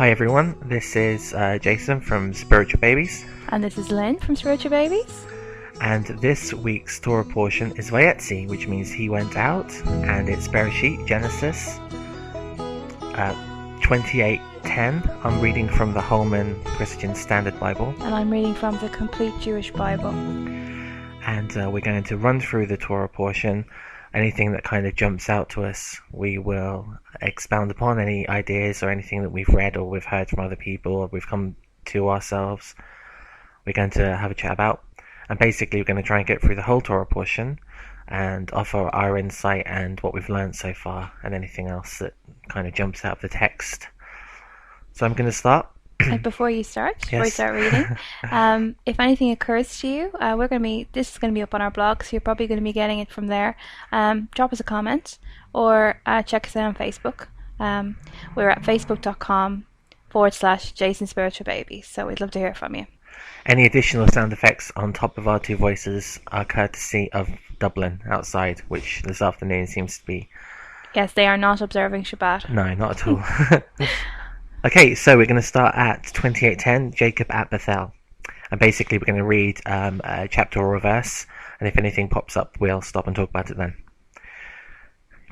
Hi everyone, this is Jason from Spiritualbabies, And this is Lynn from Spiritualbabies. and this week's Torah portion is Yayetzi, which means he went out, and it's Bereshit, Genesis 28:10. I'm reading from the Holman Christian Standard Bible, And I'm reading from the Complete Jewish Bible. and we're going to run through the Torah portion. Anything that kind of jumps out to us, we will expound upon. Any ideas or anything that we've read or we've heard from other people or we've come to ourselves, we're going to have a chat about. And basically we're going to try and get through the whole Torah portion and offer our insight and what we've learned so far and anything else that kind of jumps out of the text. So I'm going to start. Before you start Yes. reading, if anything occurs to you, this is going to be up on our blog, so you're probably going to be getting it from there. Drop us a comment or check us out on Facebook. We're at facebook.com/Jason Spiritualbabies, so we'd love to hear from you. Any additional sound effects on top of our two voices are courtesy of Dublin outside, which this afternoon seems to be... Yes, they are not observing Shabbat. No, not at all. Okay, so we're going to start at 28:10, Jacob at Bethel. And basically we're going to read a chapter or a verse, and if anything pops up, we'll stop and talk about it then.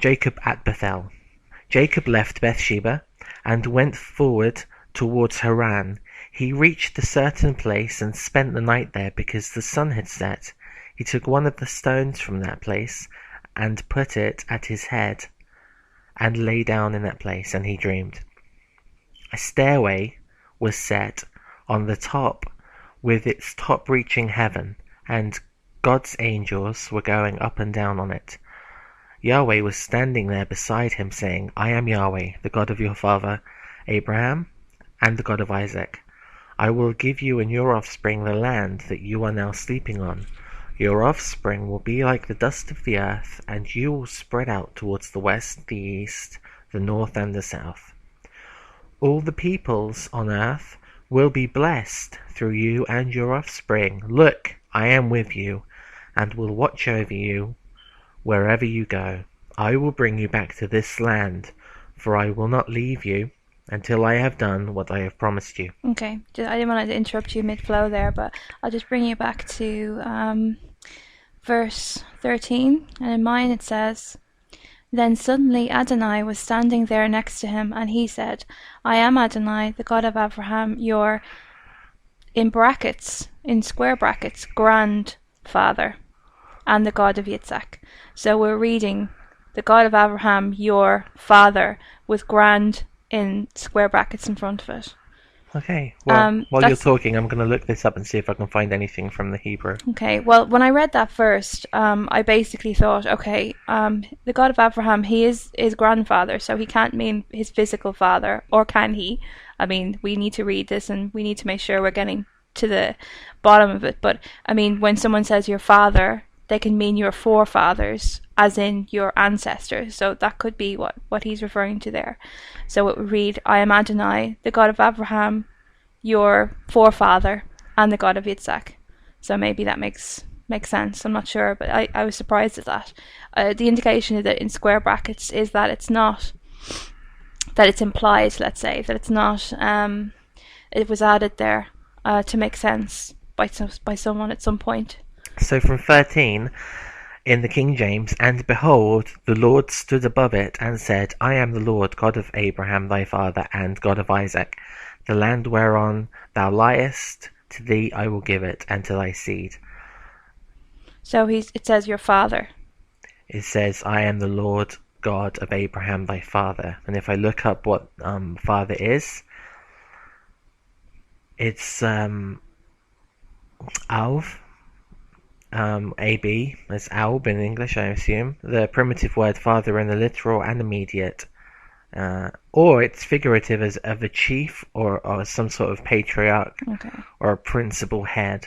Jacob at Bethel. Jacob left Beersheba and went forward towards Haran. He reached a certain place and spent the night there because the sun had set. He took one of the stones from that place and put it at his head and lay down in that place, and he dreamed. A stairway was set on the top with its top reaching heaven, and God's angels were going up and down on it. Yahweh was standing there beside him, saying, I am Yahweh, the God of your father Abraham, and the God of Isaac. I will give you and your offspring the land that you are now sleeping on. Your offspring will be like the dust of the earth, and you will spread out towards the west, the east, the north, and the south. All the peoples on earth will be blessed through you and your offspring. Look, I am with you, and will watch over you wherever you go. I will bring you back to this land, for I will not leave you until I have done what I have promised you. Okay, I didn't want to interrupt you mid-flow there, but I'll just bring you back to verse 13, and in mine it says, Then suddenly Adonai was standing there next to him, and he said, I am Adonai, the God of Abraham, your, in square brackets, grandfather, and the God of Yitzhak. So we're reading, the God of Abraham, your father, with grand in square brackets in front of it. Okay, well, while you're talking, I'm going to look this up and see if I can find anything from the Hebrew. Okay, well, when I read that first, I basically thought, okay, the God of Abraham, he is his grandfather, so he can't mean his physical father, or can he? I mean, we need to read this and we need to make sure we're getting to the bottom of it. But, I mean, when someone says your father, they can mean your forefathers, as in your ancestors. So that could be what he's referring to there. So it would read, I am Adonai, the God of Abraham, your forefather, and the God of Yitzhak. So maybe that makes sense. I'm not sure, but I was surprised at that. The indication is that in square brackets is that it's not, that it's implied, let's say, that it's not, it was added there to make sense by someone at some point. So from 13, in the King James, and behold, the Lord stood above it and said, I am the Lord, God of Abraham thy father, and God of Isaac. The land whereon thou liest, to thee I will give it, and to thy seed. So it says your father. It says, I am the Lord God of Abraham thy father. And if I look up what father is, it's Alv. AB, as Alb in English, I assume. The primitive word father in the literal and immediate. Or it's figurative as of a chief or some sort of patriarch, Okay. or a principal head.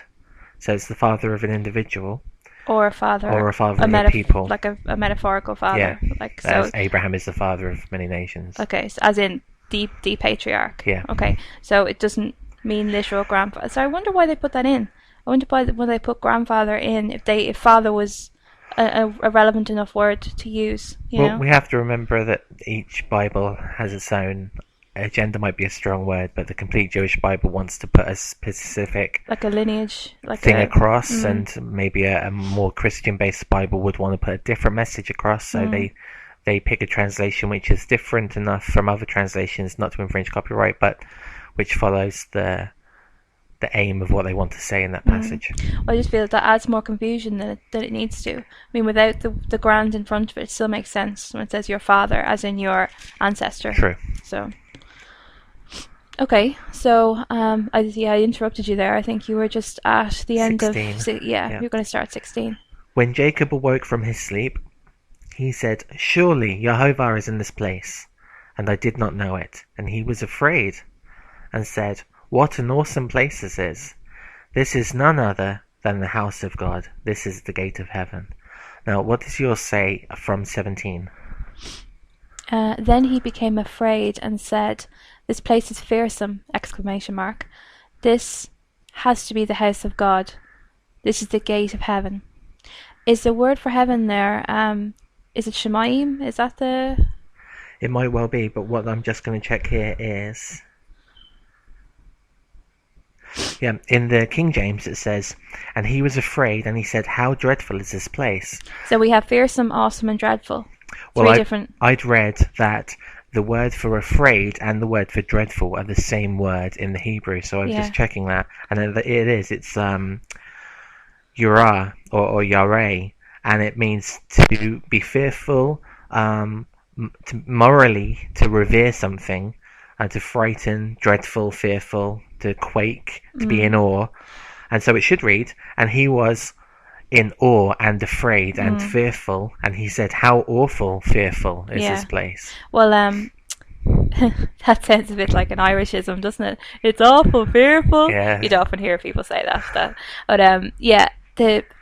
So it's the father of an individual. Or a father. Or a father of a people. Like a metaphorical father. Yeah. Like, so Abraham is the father of many nations. Okay, so as in the patriarch. Yeah. Okay, so it doesn't mean literal grandfather. So I wonder why they put that in. I wonder why when they put grandfather in, if father was a relevant enough word to use. You know? We have to remember that each Bible has its own agenda might be a strong word, but the complete Jewish Bible wants to put a specific like a lineage, like thing across, and maybe a more Christian-based Bible would want to put a different message across. So they pick a translation which is different enough from other translations not to infringe copyright, but which follows the aim of what they want to say in that passage. I just feel that adds more confusion than it needs to. I mean, without the grand in front of it still makes sense when it says your father, as in your ancestor. True. So, okay, so I interrupted you there. I think you were just at the end 16. of you're going to start 16. When Jacob awoke from his sleep, he said, "Surely Jehovah is in this place, and I did not know it." And he was afraid, and said, "What an awesome place this is! This is none other than the house of God. This is the gate of heaven." Now, what does yours say from 17? Then he became afraid and said, "This place is fearsome!" ! This has to be the house of God. This is the gate of heaven. Is the word for heaven there? Is it Shemaim? Is that the? It might well be, but what I'm just going to check here is. Yeah, in the King James it says, "And he was afraid, and he said, 'How dreadful is this place?'" So we have fearsome, awesome, and dreadful. I'd read that the word for afraid and the word for dreadful are the same word in the Hebrew, so I was just checking that, and it is. It's Yurah or Yareh, and it means to be fearful, morally to revere something, and to frighten, dreadful, fearful, to quake, to be in awe. And so it should read, "And he was in awe and afraid and fearful, and he said, 'How awful, fearful is this place.'" Well, that sounds a bit like an Irishism, doesn't it? It's awful, fearful. Yeah. You'd often hear people say that. But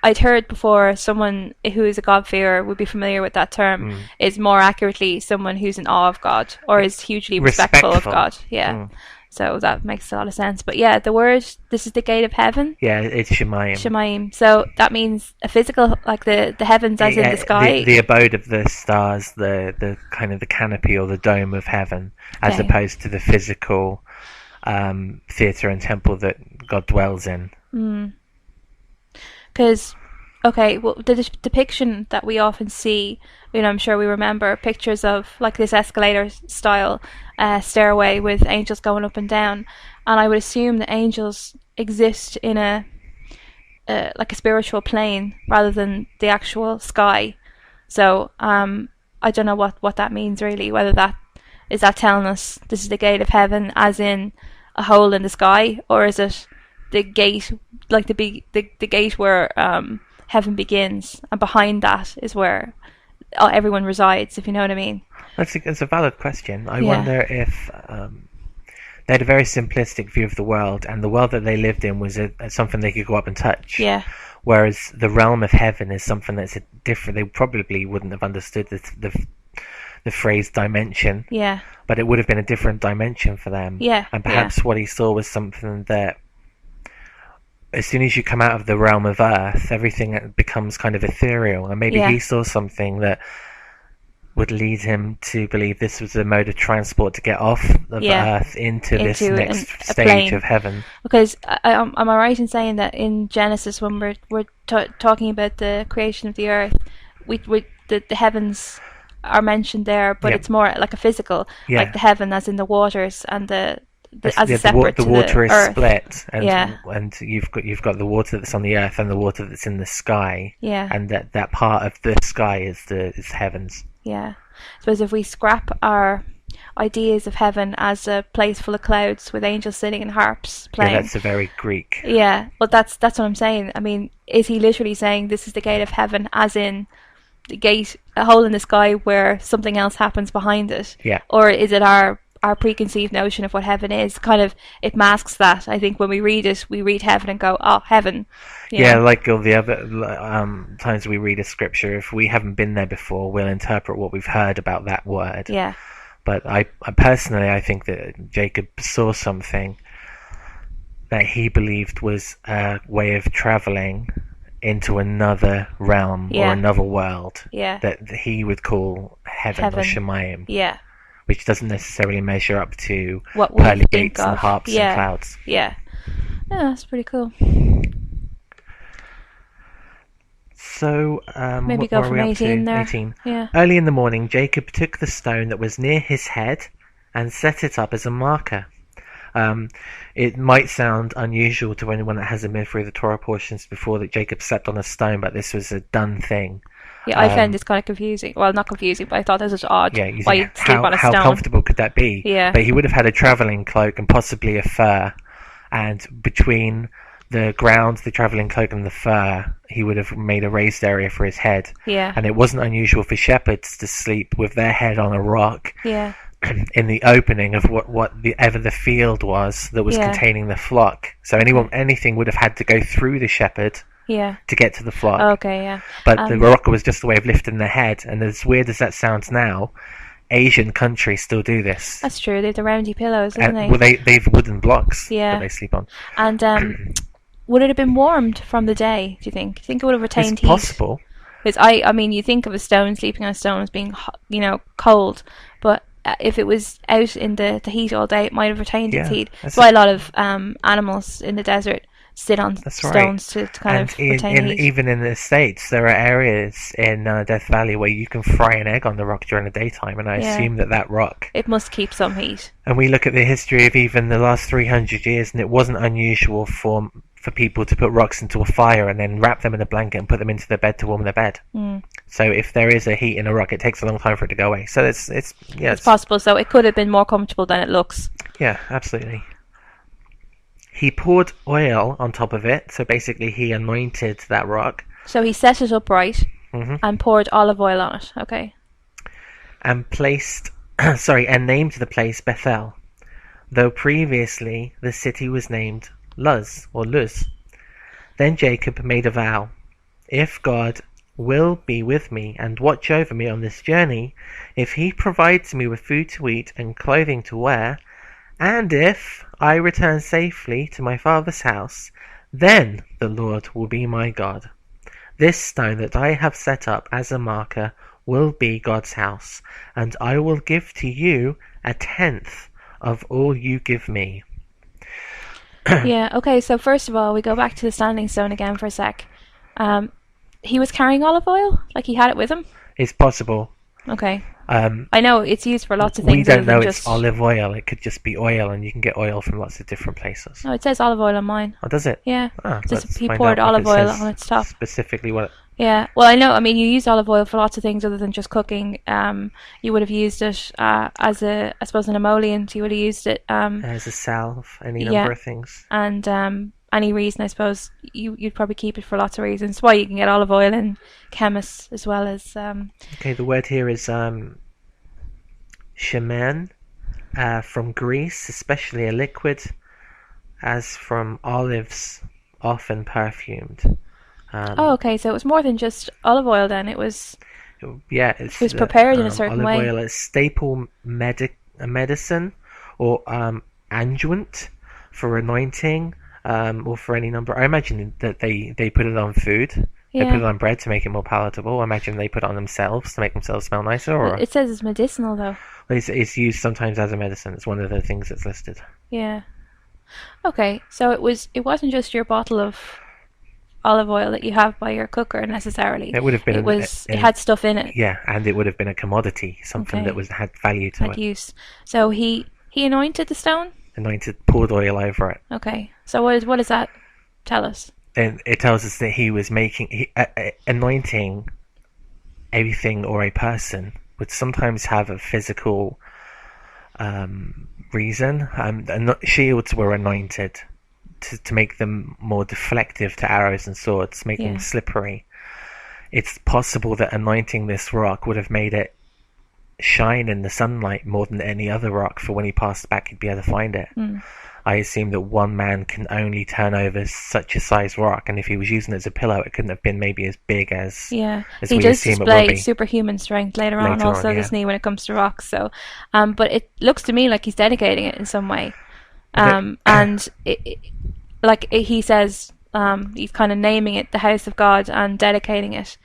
I'd heard before someone who is a God-fearer would be familiar with that term. Is more accurately someone who's in awe of God or is hugely respectful of God. Yeah. So that makes a lot of sense. But yeah, the word, this is the gate of heaven. Yeah, it's Shemaim. Shemaim. So that means a physical, like the heavens as in the sky. The abode of the stars, the kind of the canopy or the dome of heaven, as opposed to the physical theatre and temple that God dwells in. Because, well, the depiction that we often see, I'm sure we remember pictures of like this escalator style stairway with angels going up and down, and I would assume that angels exist in a spiritual plane rather than the actual sky. So I don't know what that means really. Whether that telling us this is the gate of heaven, as in a hole in the sky, or is it the gate, like the gate where heaven begins, and behind that is where everyone resides, if you know what I mean. That's a valid question. I wonder if they had a very simplistic view of the world, and the world that they lived in was something they could go up and touch. Yeah. Whereas the realm of heaven is something that's different. They probably wouldn't have understood the phrase dimension. Yeah. But it would have been a different dimension for them. Yeah. And perhaps what he saw was something that, as soon as you come out of the realm of Earth, everything becomes kind of ethereal. And maybe he saw something that would lead him to believe this was a mode of transport to get off of Earth into this next stage of heaven. Because am I right in saying that in Genesis, when we're talking about the creation of the Earth, the heavens are mentioned there, but it's more like a physical, like the heaven as in the waters, and the water is earth. Split, and you've got the water that's on the earth and the water that's in the sky, and that part of the sky is heavens. Yeah, I suppose if we scrap our ideas of heaven as a place full of clouds with angels sitting and harps playing, that's a very Greek. Yeah, well, that's what I'm saying. I mean, is he literally saying this is the gate of heaven, as in the gate, a hole in the sky where something else happens behind it? Yeah, or is it our preconceived notion of what heaven is? Kind of, it masks that. I think when we read it, we read heaven and go, "Oh, heaven." Like all the other times we read a scripture, if we haven't been there before, we'll interpret what we've heard about that word. Yeah. But I personally, I think that Jacob saw something that he believed was a way of traveling into another realm or another world that he would call heaven or Shemayim. Yeah. which doesn't necessarily measure up to What we pearly think gates and of. harps and clouds. Yeah, that's pretty cool. So, Maybe what go were from we up 18 to? there. 18. Yeah. Early in the morning, Jacob took the stone that was near his head and set it up as a marker. It might sound unusual to anyone that hasn't been through the Torah portions before that Jacob slept on a stone, but this was a done thing. Yeah, I found this kind of confusing. Well, not confusing, but I thought this was odd. Yeah, you Why think, you'd sleep on a how stone. comfortable could that be? Yeah. But he would have had a travelling cloak and possibly a fur, and between the ground, the travelling cloak, and the fur, he would have made a raised area for his head. Yeah. And it wasn't unusual for shepherds to sleep with their head on a rock. Yeah. In the opening of ever the field was that was containing the flock. So anything would have had to go through the shepherd to get to the flock. Okay, yeah. But the rock was just a way of lifting their head. And as weird as that sounds now, Asian countries still do this. That's true. They have the roundy pillows, isn't they? Well, they've wooden blocks that they sleep on. And would it have been warmed from the day, do you think? Do you think it would have retained heat? It's possible. Because I mean, you think of a stone, sleeping on a stone as being, cold, but if it was out in the heat all day, it might have retained its heat. That's why a lot of animals in the desert sit on stones to kind of retain heat. Even in the States, there are areas in Death Valley where you can fry an egg on the rock during the daytime, and I assume that rock... It must keep some heat. And we look at the history of even the last 300 years, and it wasn't unusual for people to put rocks into a fire and then wrap them in a blanket and put them into their bed to warm their bed. So if there is a heat in a rock, it takes a long time for it to go away. So it's possible. So it could have been more comfortable than it looks. Yeah, absolutely. He poured oil on top of it, so basically he anointed that rock. So he set it upright and poured olive oil on it. Okay. And and named the place Bethel, though previously the city was named Luz. Then Jacob made a vow: if God will be with me and watch over me on this journey, if he provides me with food to eat and clothing to wear, and if I return safely to my father's house, then the Lord will be my God. This stone that I have set up as a marker will be God's house, and I will give to you 1/10 of all you give me. Yeah, okay, so first of all, we go back to the standing stone again for a sec. He was carrying olive oil? Like he had it with him? It's possible. Okay. I know it's used for lots of things. We don't know it's olive oil. It could just be oil, and you can get oil from lots of different places. No, it says olive oil on mine. Oh, does it? Yeah. Just he poured olive oil on its top. Specifically what... Yeah. Well, I know. I mean, you use olive oil for lots of things other than just cooking. You would have used it as I suppose, an emollient. You would have used it as a salve, any number of things. And any reason, I suppose, you'd probably keep it for lots of reasons. That's why you can get olive oil in chemists as well as... Okay, the word here is shemen, from Greece, especially a liquid, as from olives, often perfumed. Okay, so it was more than just olive oil then. It was... Yeah, it was prepared in a certain way. Olive oil is staple medicine or unguent for anointing, or for any number. I imagine that they put it on food. They put it on bread to make it more palatable. I imagine they put it on themselves to make themselves smell nicer. Or it says it's medicinal, though. It's used sometimes as a medicine. It's one of the things that's listed. Yeah. Okay, so it wasn't just your bottle of olive oil that you have by your cooker necessarily. It would have been. It had stuff in it. Yeah, and it would have been a commodity, something that had value to it. Use. So he anointed the stone. Poured oil over it. Okay. So what does that tell us? And it tells us that he was anointing everything or a person would sometimes have a physical reason. Shields were anointed to make them more deflective to arrows and swords, make them slippery. It's possible that anointing this rock would have made it shine in the sunlight more than any other rock, for when he passed back he'd be able to find it. I assume that one man can only turn over such a size rock, and if he was using it as a pillow, it couldn't have been maybe as big as he we does assume display it will be. Superhuman strength later on, doesn't he, when it comes to rocks? So, but it looks to me like he's dedicating it in some way, and he says, he's kind of naming it the house of God and dedicating it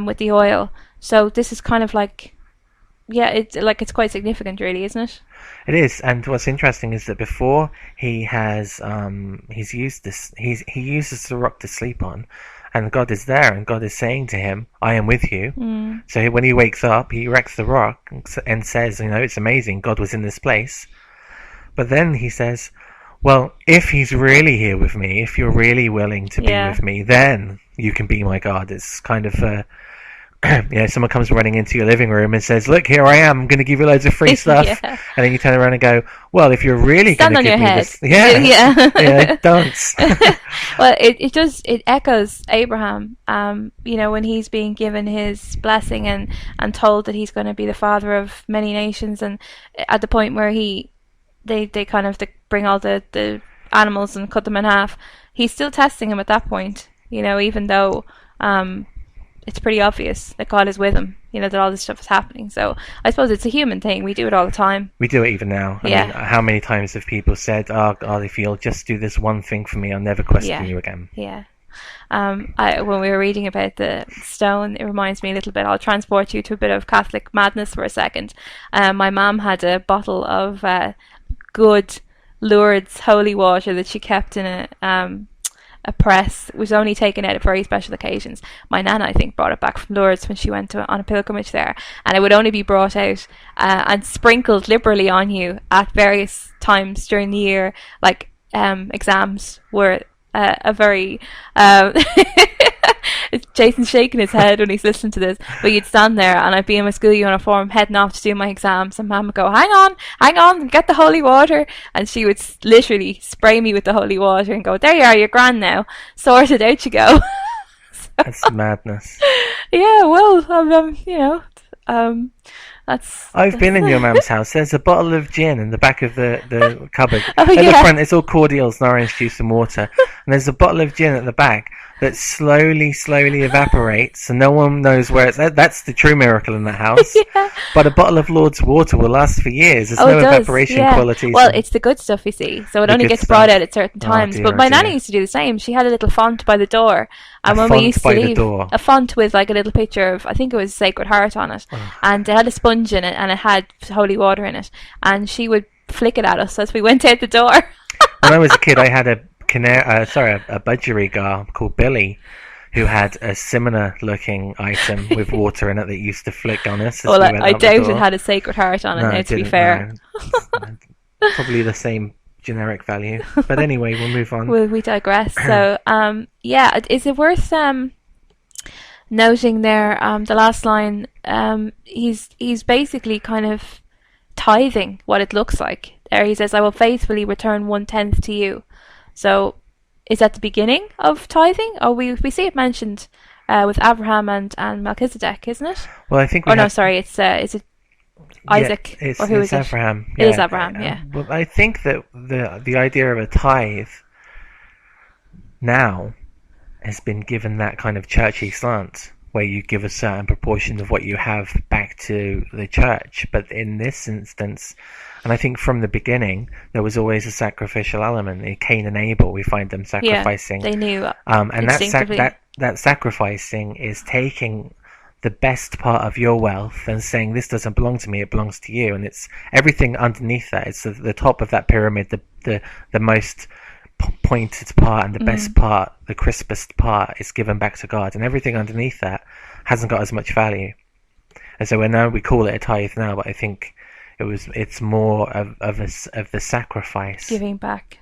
with the oil. So this is kind of like yeah, it's quite significant, really, isn't it? It is, and what's interesting is that before he's used this, he uses the rock to sleep on, and God is there, and God is saying to him, "I am with you." Mm. So when he wakes up, he erects the rock and says, "It's amazing. God was in this place." But then he says, "Well, if he's really here with me, if you're really willing to be Yeah. with me, then you can be my God." It's kind of someone comes running into your living room and says, "Look, here I am. I'm going to give you loads of free stuff." Yeah. And then you turn around and go, "Well, if you're really going Stand to on give your me head. this, yeah, Yeah. dance." Well, it echoes Abraham, when he's being given his blessing and told that he's going to be the father of many nations, and at the point where they bring all the animals and cut them in half, he's still testing him at that point, even though it's pretty obvious that God is with him, that all this stuff is happening. So I suppose it's a human thing. We do it all the time. We do it even now. I Yeah. mean, how many times have people said, "Oh God, if you'll just do this one thing for me, I'll never question you again." Yeah. When we were reading about the stone, it reminds me a little bit. I'll transport you to a bit of Catholic madness for a second. My mum had a bottle of good Lourdes holy water that she kept in a press. It was only taken out at very special occasions. My nana, I think, brought it back from Lourdes when she went on a pilgrimage there, and it would only be brought out and sprinkled liberally on you at various times during the year, like exams were a very Jason's shaking his head when he's listening to this, but you'd stand there and I'd be in my school uniform heading off to do my exams, and Mum would go, hang on, get the holy water, and she would literally spray me with the holy water and go, there you are, you're grand now, sorted, out you go. That's madness. Yeah, well, I've been in your mum's house. There's a bottle of gin in the back of the cupboard. Oh, At yeah. the front, it's all cordials and orange juice and water. And there's a bottle of gin at the back that slowly evaporates, and no one knows where it's. That's the true miracle in that house. Yeah. But a bottle of Lord's water will last for years. There's Oh, no it does, evaporation yeah. qualities. Well, it's the good stuff, you see. So it The only good gets stuff. brought out at certain Oh, times. dear, But my oh, dear. nana used to do the same. She had a little font by the door, and A when we font used by to the leave, door. a font with like a little picture of, I think it was Sacred Heart on it, and it had a sponge in it, and it had holy water in it, and she would flick it at us as we went out the door. When I was a kid, I had a budgerigar called Billy, who had a similar looking item with water in it that used to flick on us. Well, I doubt it had a Sacred Heart on it, No, now, it to be didn't, fair. no. Probably the same generic value. But anyway, we'll move on. We digress. So, is it worth noting there, the last line, he's basically kind of tithing what it looks like. There he says, I will faithfully return 1/10 to you. So is that the beginning of tithing? Or we see it mentioned with Abraham and Melchizedek, isn't it? Well, I think is it Isaac? Yeah, or who it's is it? Abraham. It is Abraham, yeah. Well, I think that the idea of a tithe now has been given that kind of churchy slant, where you give a certain proportion of what you have back to the church. But in this instance, and I think from the beginning, there was always a sacrificial element. In Cain and Abel, we find them sacrificing. Yeah, they knew. And instinctively. that sacrificing is taking the best part of your wealth and saying, this doesn't belong to me, it belongs to you. And it's everything underneath that. It's the top of that pyramid, the most pointed part and the best part, the crispest part is given back to God, and everything underneath that hasn't got as much value. And so we call it a tithe now, but I think it's more of the sacrifice, giving back.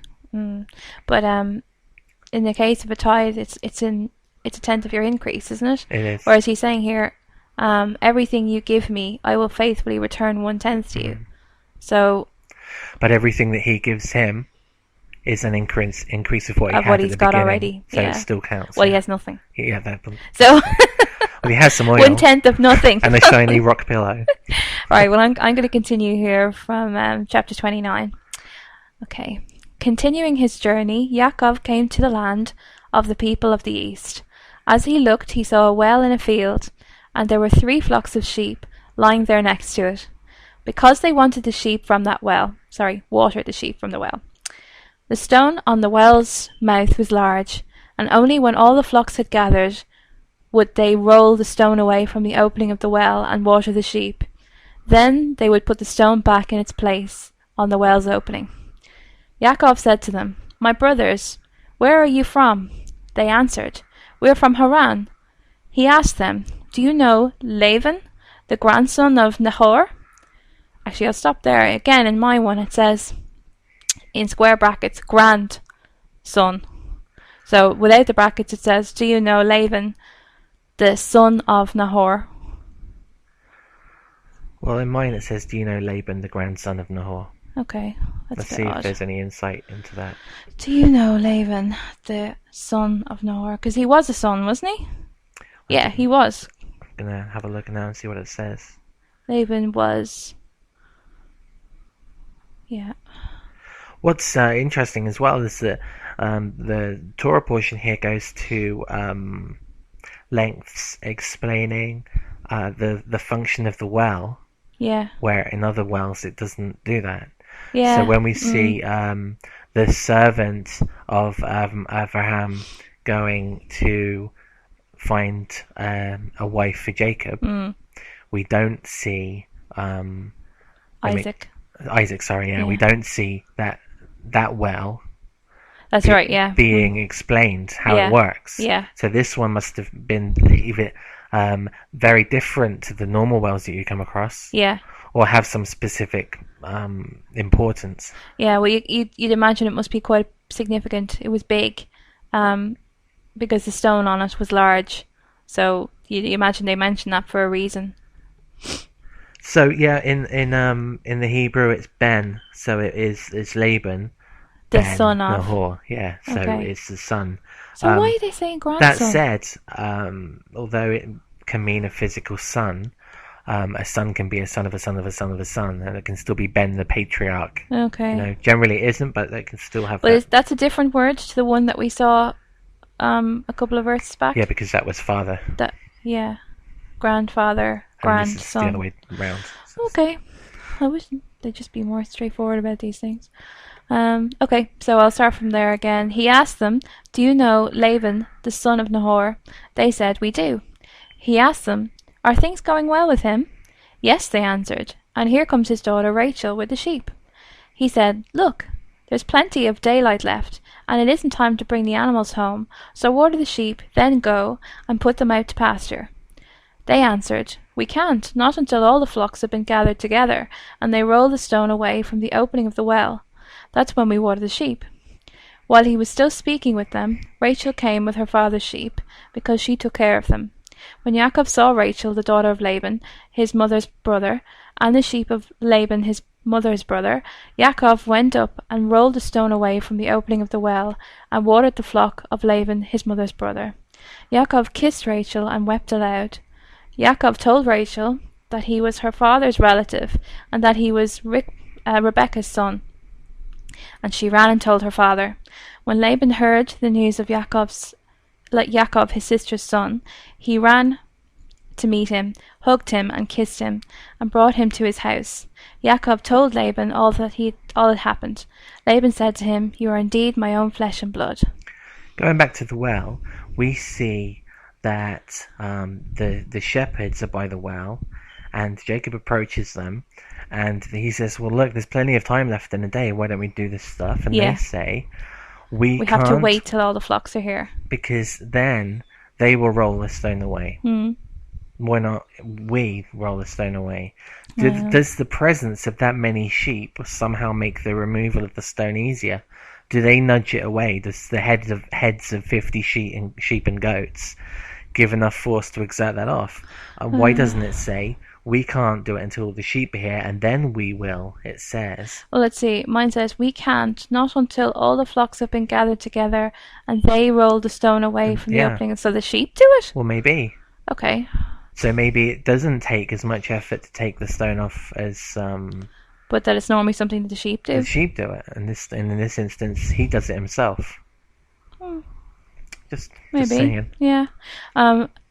But in the case of a tithe, it's a tenth of your increase, isn't it? It is. Whereas he's saying here, everything you give me, I will faithfully return 1/10 to you. So, but everything that he gives him is an increase of what he had he's at the got beginning. already. So yeah. it still counts. Well, he has nothing. Yeah, that. So Well, he has some oil 1/10 of nothing. and a shiny rock pillow. Right. Well, I'm going to continue here from chapter 29. Okay. Continuing his journey, Yaakov came to the land of the people of the east. As he looked, he saw a well in a field, and there were 3 flocks of sheep lying there next to it, because they wanted the sheep from that well. Watered the sheep from the well. The stone on the well's mouth was large, and only when all the flocks had gathered would they roll the stone away from the opening of the well and water the sheep. Then they would put the stone back in its place on the well's opening. Yaakov said to them, "My brothers, where are you from?" They answered, "We are from Haran." He asked them, "Do you know Laban, the grandson of Nahor?" Actually, I'll stop there. Again, in my one, it says, in square brackets, grandson. So without the brackets, it says, "Do you know Laban, the son of Nahor?" Well, in mine it says, "Do you know Laban, the grandson of Nahor?" Okay, that's Let's a see bit if odd. there's any insight into that. Do you know Laban, the son of Nahor? Because he was a son, wasn't he? Yeah, he was. I'm gonna have a look now and see what it says. Laban was. Yeah. What's interesting as well is that the Torah portion here goes to lengths explaining the function of the well, Yeah. where in other wells it doesn't do that. Yeah. So when we see the servant of Abraham going to find a wife for Jacob, we don't see Isaac. Isaac. Sorry, yeah, we don't see that well. That's right. Yeah. Being explained how it works. Yeah. So this one must have been either very different to the normal wells that you come across. Yeah. Or have some specific importance. Yeah, well, you'd imagine it must be quite significant. It was big, because the stone on it was large. So you imagine they mentioned that for a reason. So yeah, in the Hebrew it's Ben, so it's Laban, the Ben, son of Nahor. Yeah, so it's the son. So why are they saying grandson? That said, although it can mean a physical son, a son can be a son of a son of a son of a son, and it can still be Ben the patriarch. Okay. You know, generally it isn't, but it can still have. But that's a different word to the one that we saw a couple of verses back. Yeah, because that was father. Grandfather, grandson. This is the other way round. Okay. I wish they'd just be more straightforward about these things. Okay, so I'll start from there again. He asked them, "Do you know Laban, the son of Nahor?" They said, "We do." He asked them, "Are things going well with him?" "Yes," they answered, "and here comes his daughter Rachel with the sheep." He said, "Look, there's plenty of daylight left, and it isn't time to bring the animals home, so water the sheep, then go and put them out to pasture." They answered, "We can't, not until all the flocks have been gathered together, and they roll the stone away from the opening of the well. That's when we water the sheep." While he was still speaking with them, Rachel came with her father's sheep, because she took care of them. When Yaakov saw Rachel, the daughter of Laban, his mother's brother, and the sheep of Laban, his mother's brother, Yaakov went up and rolled the stone away from the opening of the well, and watered the flock of Laban, his mother's brother. Yaakov kissed Rachel and wept aloud. Yaakov told Rachel that he was her father's relative, and that he was Rebekah's son. And she ran and told her father. When Laban heard the news of Yaakov, his sister's son, he ran to meet him, hugged him and kissed him, and brought him to his house. Yaakov told Laban all that had happened. Laban said to him, "You are indeed my own flesh and blood." Going back to the well, we see that the shepherds are by the well, and Jacob approaches them, and he says, "Well, look, there's plenty of time left in the day. Why don't we do this stuff?" And they say, "We have to wait till all the flocks are here, because then they will roll the stone away." Why not we roll the stone away? Does the presence of that many sheep somehow make the removal of the stone easier? Do they nudge it away? Does the heads of 50 sheep and goats give enough force to exert that off? Why doesn't it say, "We can't do it until the sheep are here, and then we will"? It says. Well, let's see. Mine says, "We can't, not until all the flocks have been gathered together, and they roll the stone away from the opening." So the sheep do it? Well, maybe. Okay. So maybe it doesn't take as much effort to take the stone off as but that it's normally something that the sheep do. The sheep do it, and in this instance, he does it himself. Just saying. Yeah.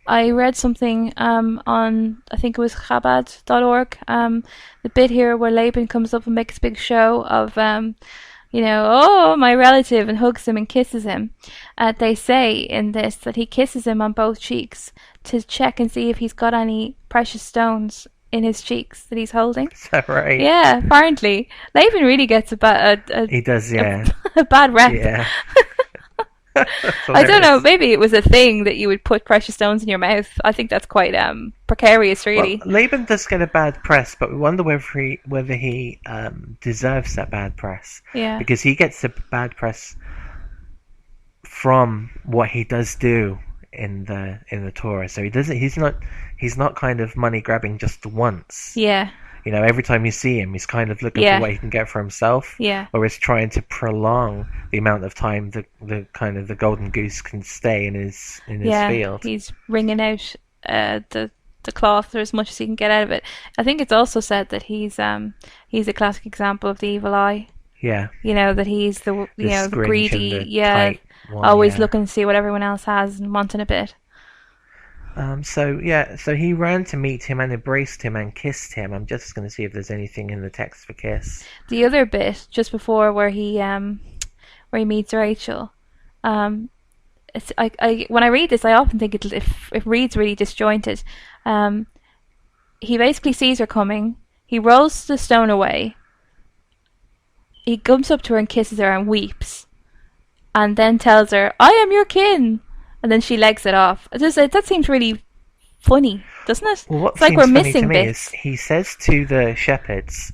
I read something on, I think it was Chabad.org. The bit here where Laban comes up and makes a big show of, "Oh, my relative," and hugs him and kisses him. They say in this that he kisses him on both cheeks to check and see if he's got any precious stones in his cheeks that he's holding. Is that right? Yeah, apparently. Laban really gets He does, yeah. a bad rep. Yeah. I don't know, maybe it was a thing that you would put precious stones in your mouth. I think that's quite precarious, really. Well, Laban does get a bad press, but we wonder whether he deserves that bad press. Yeah. Because he gets a bad press from what he does do in the Torah. So he's not kind of money grabbing just once. Yeah. You know, every time you see him, he's kind of looking for what he can get for himself. Yeah. Or he's trying to prolong the amount of time the golden goose can stay in his field. He's wringing out the cloth for as much as he can get out of it. I think it's also said that he's a classic example of the evil eye. Yeah. You know, that he's the greedy, tight one, always looking to see what everyone else has and wanting a bit. So he ran to meet him and embraced him and kissed him. I'm just going to see if there's anything in the text for kiss. The other bit just before where he meets Rachel, when I read this, I often think it reads really disjointed. He basically sees her coming. He rolls the stone away. He comes up to her and kisses her and weeps, and then tells her, "I am your kin." And then she legs it off. That seems really funny, doesn't it? Well, what it's like seems we're funny missing to me bits. is he says to the shepherds,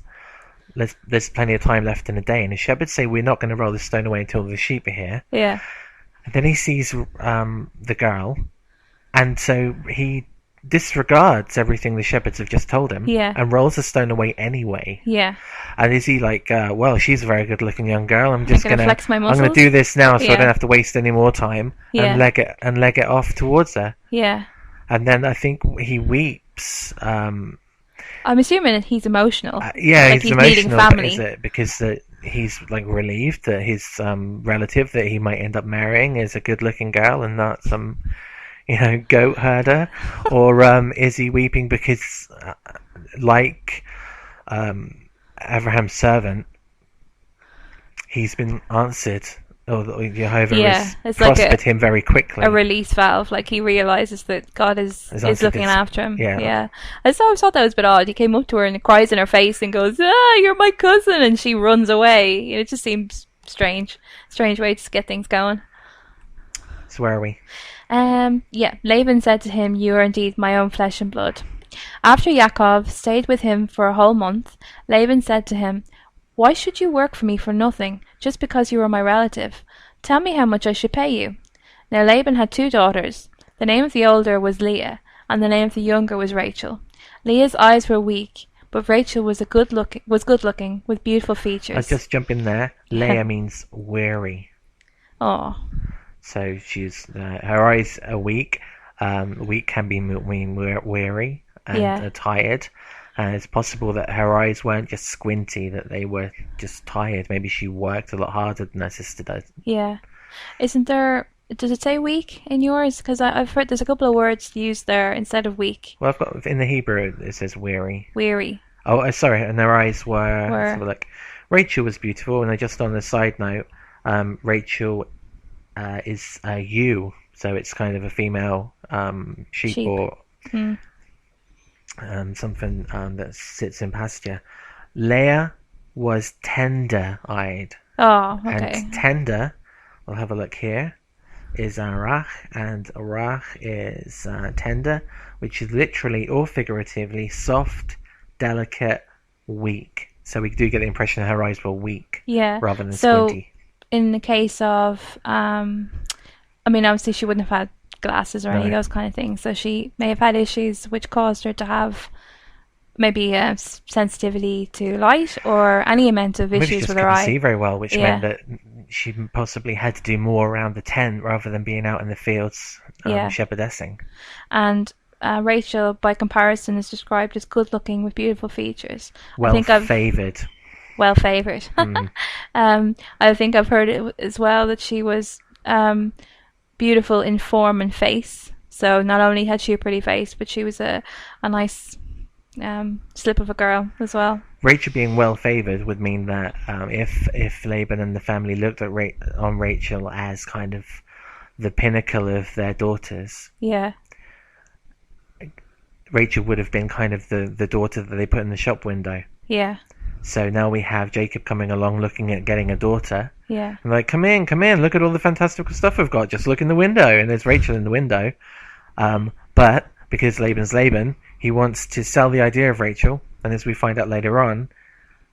"There's plenty of time left in the day," and the shepherds say, "We're not going to roll the stone away until the sheep are here." Yeah. And then he sees the girl, and so he disregards everything the shepherds have just told him, and rolls the stone away anyway. Yeah. And is he like, well, she's a very good-looking young girl. I'm just gonna flex my muscles. I'm gonna do this now, so I don't have to waste any more time, and leg it off towards her. Yeah. And then I think he weeps. I'm assuming that he's emotional. He's emotional. Needing family. Is it because he's like relieved that his relative that he might end up marrying is a good-looking girl and not some, goat herder, or is he weeping because, like Abraham's servant, he's been answered, or Jehovah has prospered him very quickly. A release valve, like he realizes that God is looking after him. Yeah. I just always thought that was a bit odd. He came up to her and cries in her face and goes, "You're my cousin," and she runs away. It just seems strange way to get things going. So where are we? Laban said to him, "You are indeed my own flesh and blood." After Yaakov stayed with him for a whole month, Laban said to him, "Why should you work for me for nothing, just because you are my relative? Tell me how much I should pay you." Now Laban had 2 daughters. The name of the older was Leah, and the name of the younger was Rachel. Leah's eyes were weak, but Rachel was good looking, with beautiful features. I'll just jump in there. Leah means weary. Oh. So she's her eyes are weak. Weak can mean weary and tired. And it's possible that her eyes weren't just squinty, that they were just tired. Maybe she worked a lot harder than her sister does. Yeah. Does it say weak in yours? Because I've heard there's a couple of words used there instead of weak. Well, I've got, in the Hebrew, it says weary. Weary. Oh, sorry, and her eyes were... So like, Rachel was beautiful, and just on a side note, Rachel is a ewe, so it's kind of a female sheep. Or... something that sits in pasture. Leah was tender-eyed. Oh, okay. And tender, we'll have a look here, is arach, and arach is tender, which is literally or figuratively soft, delicate, weak. So we do get the impression that her eyes were weak, rather than squinty. In the case of, obviously she wouldn't have had glasses or any of those kind of things, so she may have had issues which caused her to have maybe sensitivity to light or any amount of issues with her eye. Maybe she just couldn't see very well, which meant that she possibly had to do more around the tent rather than being out in the fields shepherdessing. And Rachel, by comparison, is described as good looking with beautiful features. Well favoured. Well favoured. I think I've heard it as well that she was beautiful in form and face. So not only had she a pretty face, but she was a nice slip of a girl as well. Rachel being well favoured would mean that if Laban and the family looked at on Rachel as kind of the pinnacle of their daughters, Rachel would have been kind of the daughter that they put in the shop window. Yeah. So now we have Jacob coming along looking at getting a daughter. Yeah. And like, come in, look at all the fantastical stuff we've got. Just look in the window. And there's Rachel in the window. But because Laban's Laban, he wants to sell the idea of Rachel. And as we find out later on,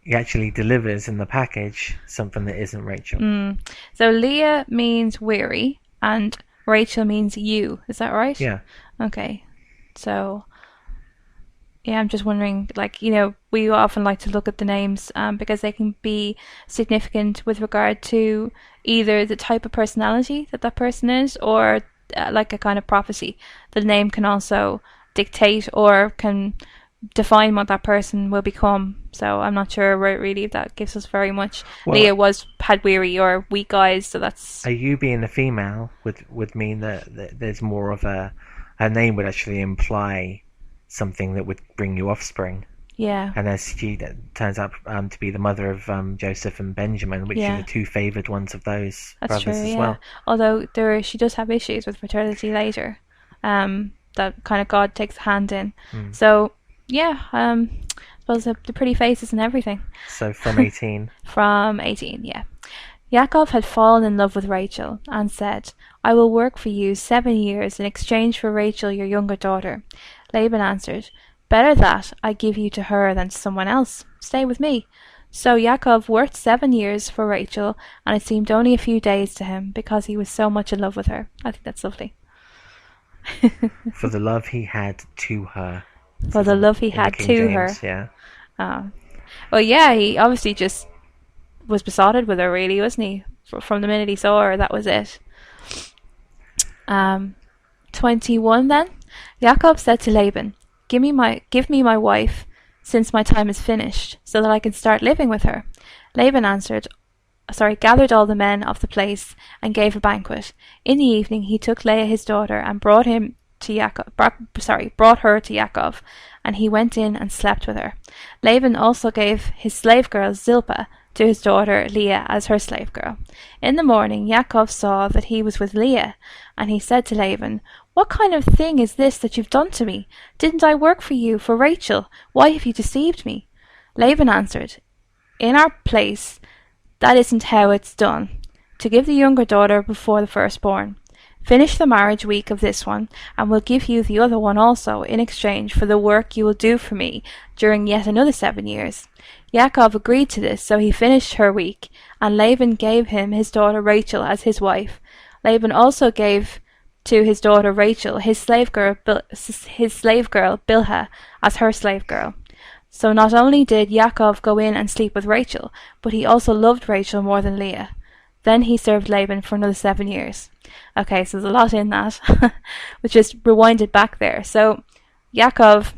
he actually delivers in the package something that isn't Rachel. So Leah means weary and Rachel means you. Is that right? Yeah. Okay. So, yeah, I'm just wondering, like, we often like to look at the names because they can be significant with regard to either the type of personality that person is or like a kind of prophecy. The name can also dictate or can define what that person will become. So I'm not sure really if that gives us very much. Well, Leah had weary or weak eyes, so that's... You being a female would mean that there's more of her name would actually imply something that would bring you offspring. Yeah. And as she turns out to be the mother of Joseph and Benjamin, which are the two favoured ones of those brothers as well. Although she does have issues with fertility later, that kind of God takes a hand in. So, yeah, I suppose the pretty faces and everything. So from 18. From 18, yeah. Yaakov had fallen in love with Rachel and said, "I will work for you 7 years in exchange for Rachel, your younger daughter." Laban answered, "Better that I give you to her than to someone else. Stay with me." So Yaakov worked 7 years for Rachel, and it seemed only a few days to him because he was so much in love with her. I think that's lovely. For the love he had to her. For the love he had to her. Yeah. Well, yeah, he obviously just was besotted with her, really, wasn't he? From the minute he saw her, that was it. 21 then. Yaakov said to Laban, give me my wife, since my time is finished, so that I can start living with her." Laban gathered all the men of the place and gave a banquet. In the evening he took Leah his daughter and brought her to Yaakov, and he went in and slept with her. Laban also gave his slave girl Zilpah to his daughter Leah as her slave girl. In the morning Yaakov saw that he was with Leah, and he said to Laban, "What kind of thing is this that you've done to me? Didn't I work for you for Rachel? Why have you deceived me?" Laban answered, "In our place, that isn't how it's done, to give the younger daughter before the firstborn. Finish the marriage week of this one, and we'll give you the other one also in exchange for the work you will do for me during yet another 7 years." Yaakov agreed to this, so he finished her week, and Laban gave him his daughter Rachel as his wife. Laban also gave to his daughter Rachel his slave girl Bilhah as her slave girl. So not only did Yaakov go in and sleep with Rachel, but he also loved Rachel more than Leah. Then he served Laban for another 7 years. Okay, so there's a lot in that, which just rewinded back there. So Yaakov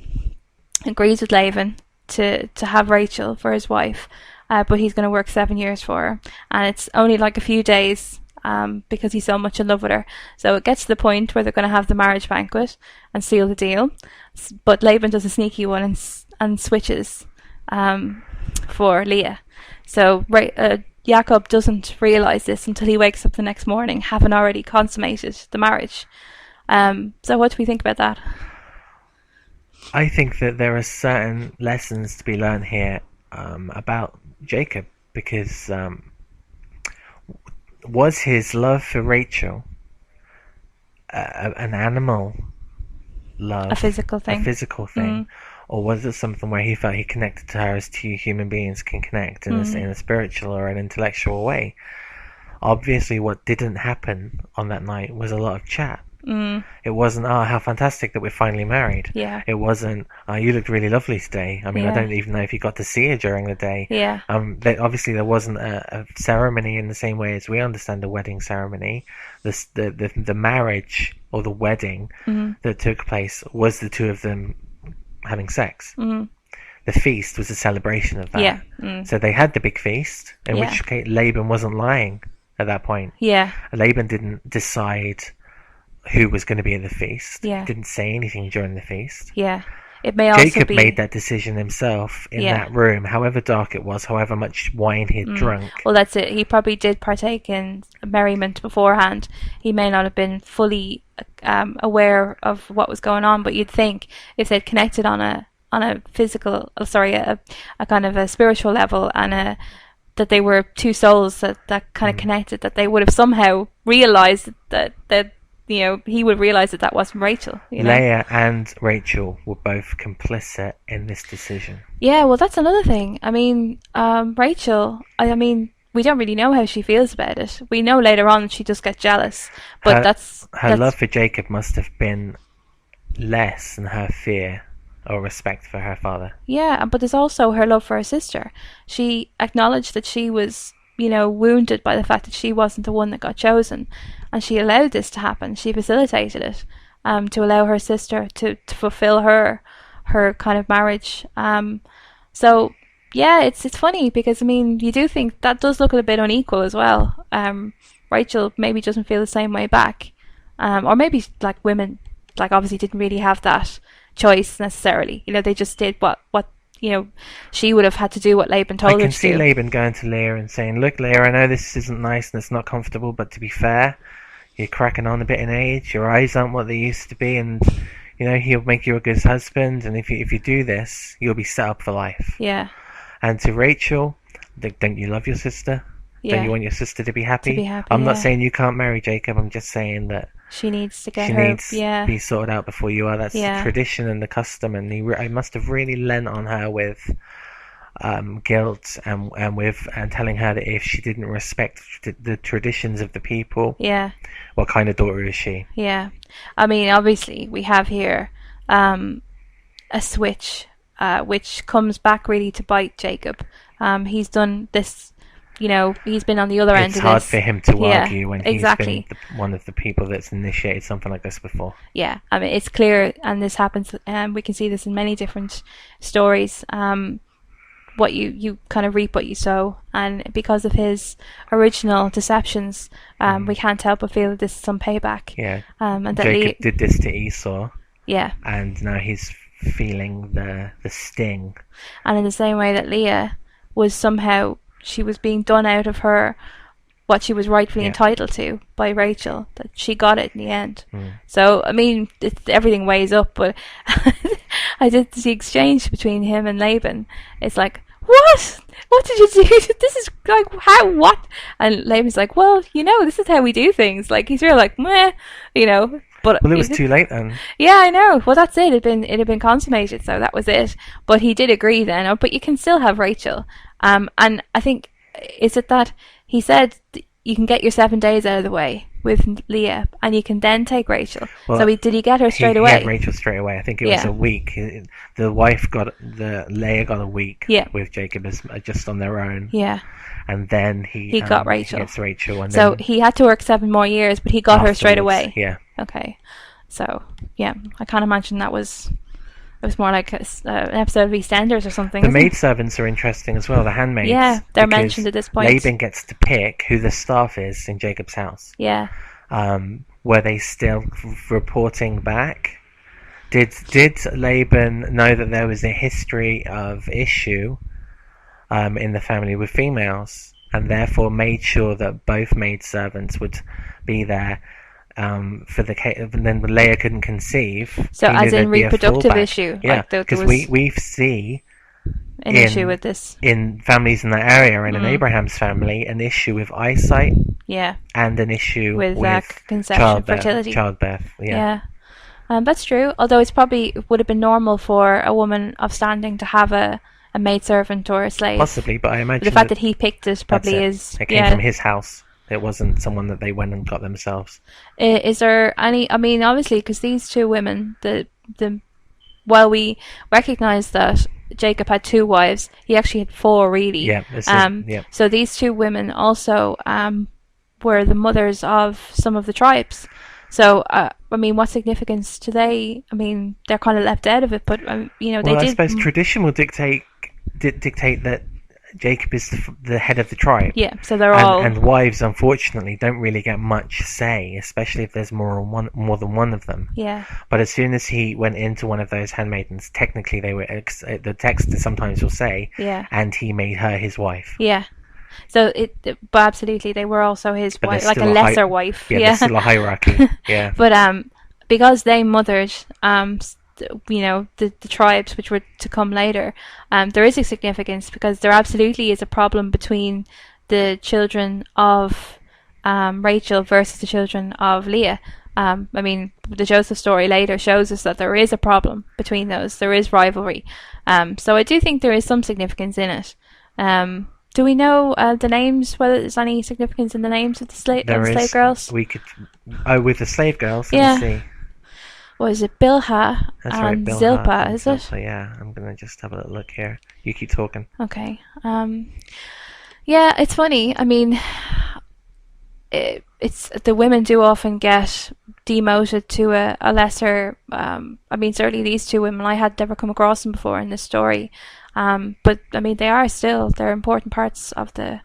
agrees with Laban to have Rachel for his wife, but he's going to work 7 years for her, and it's only like a few days because he's so much in love with her. So it gets to the point where they're going to have the marriage banquet and seal the deal, but Laban does a sneaky one and switches for Leah. So Jacob doesn't realise this until he wakes up the next morning, having already consummated the marriage. So what do we think about that? I think that there are certain lessons to be learned here about Jacob, because was his love for Rachel an animal love? A physical thing? A physical thing. Or was it something where he felt he connected to her as two human beings can connect in a spiritual or an intellectual way? Obviously, what didn't happen on that night was a lot of chat. It wasn't, how fantastic that we're finally married. Yeah. It wasn't, you looked really lovely today. I mean, I don't even know if you got to see her during the day. Yeah. Obviously, there wasn't a ceremony in the same way as we understand a wedding ceremony. The marriage or the wedding that took place was the two of them having sex. The feast was a celebration of that. Yeah. So they had the big feast, in which case Laban wasn't lying at that point. Yeah. Laban didn't decide who was going to be at the feast. Yeah. Didn't say anything during the feast. Yeah. it may also Jacob be made that decision himself in that room, however dark it was, however much wine he'd drunk. Well, that's it. He probably did partake in merriment beforehand. He may not have been fully aware of what was going on, but you'd think if they'd connected on a physical, a kind of a spiritual level, and that they were two souls that kind of connected, that they would have somehow realized that he would realize that wasn't Rachel. Leah and Rachel were both complicit in this decision. Yeah, well, that's another thing. I mean, Rachel, I mean, we don't really know how she feels about it. We know later on that she does get jealous, but her love for Jacob must have been less than her fear or respect for her father. Yeah, but there's also her love for her sister. She acknowledged that she was, wounded by the fact that she wasn't the one that got chosen, and she allowed this to happen. She facilitated it, to allow her sister to fulfill her kind of marriage. So yeah, it's funny because I mean you do think that does look a bit unequal as well. Rachel maybe doesn't feel the same way back, or maybe like women obviously didn't really have that choice necessarily. They just did what she would have had to do what Laban told her to do. I can see Laban going to Leah and saying, "Look, Leah, I know this isn't nice and it's not comfortable, but to be fair, you're cracking on a bit in age. Your eyes aren't what they used to be, and he'll make you a good husband. And if you do this, you'll be set up for life." Yeah. And to Rachel, don't you love your sister? Yeah. Don't you want your sister to be happy? To I'm not saying you can't marry Jacob. I'm just saying that she needs to be sorted out before you are. That's the tradition and the custom, and he must have really lent on her with guilt and telling her that if she didn't respect the traditions of the people, what kind of daughter is she? Yeah, I mean, obviously we have here a switch, which comes back really to bite Jacob. He's done this. He's been on the other end of this. It's hard for him to argue when he's exactly. been one of the people that's initiated something like this before. Yeah, I mean, it's clear, and this happens, we can see this in many different stories, what you kind of reap what you sow, and because of his original deceptions, we can't help but feel that this is some payback. Yeah, and that Jacob did this to Esau. Yeah. And now he's feeling the sting. And in the same way that Leah was somehow... she was being done out of her what she was rightfully entitled to by Rachel, that she got it in the end. So I mean, everything weighs up, but I did the exchange between him and Laban. It's like, what did you do? This is like, what? And Laban's like, well, this is how we do things. Like, he's really like, meh, but well, it was too late then. Yeah, I know. Well, that's it. It had been consummated, so that was it. But he did agree then. But you can still have Rachel. And I think, is it that he said you can get your 7 days out of the way with Leah, and you can then take Rachel. Well, so did he get her straight away? He had Rachel straight away. I think it was a week. Leah got a week with Jacob just on their own. Yeah. And then he got Rachel. He gets Rachel. And so he had to work 7 more years, but he got her straight away. Yeah. Okay. So, yeah, I can't imagine that was... It was more like an episode of EastEnders or something. The maidservants are interesting as well, the handmaids. Yeah, they're mentioned at this point. Laban gets to pick who the staff is in Jacob's house. Yeah. Were they still reporting back? Did Laban know that there was a history of issue in the family with females, and therefore made sure that both maidservants would be there? For the case, and then Leah couldn't conceive. So, as in reproductive issue, yeah, because we see an issue with this in families in that area, and in Abraham's family, an issue with eyesight, and an issue with conception, childbirth, that's true. Although it would have been normal for a woman of standing to have a maidservant or a slave, possibly. But I imagine the fact that he picked it probably is it came from his house. It wasn't someone that they went and got themselves. Is there any... I mean, obviously, because these two women, while we recognise that Jacob had 2 wives, he actually had 4, really. Yeah. So these 2 women also were the mothers of some of the tribes. So, I mean, what significance do they... I mean, they're kind of left out of it, but, they did... I suppose tradition will dictate that Jacob is the head of the tribe. Yeah, so they're all... And wives, unfortunately, don't really get much say, especially if there's more than one of them. Yeah. But as soon as he went into one of those handmaidens, technically they were the text sometimes will say, Yeah. and he made her his wife. Yeah. So but absolutely, they were also his But wife, there's like a still lesser wife. Yeah, Yeah. there's still a hierarchy. Yeah. But because they mothered the tribes which were to come later, there is a significance, because there absolutely is a problem between the children of Rachel versus the children of Leah. I mean, the Joseph story later shows us that there is a problem between those. There is rivalry. So I do think there is some significance in it. Do we know the names, whether there's any significance in the names of the slave girls? We could... Oh, with the slave girls? Yeah. Let's see. What is it? Bilhah That's and right, Bilhah Zilpah, and is it? Zilpah, yeah. I'm going to just have a little look here. You keep talking. Okay. Yeah, it's funny. I mean, it's the women do often get demoted to a lesser... I mean, certainly these two women, I had never come across them before in this story. But I mean, they're important parts of the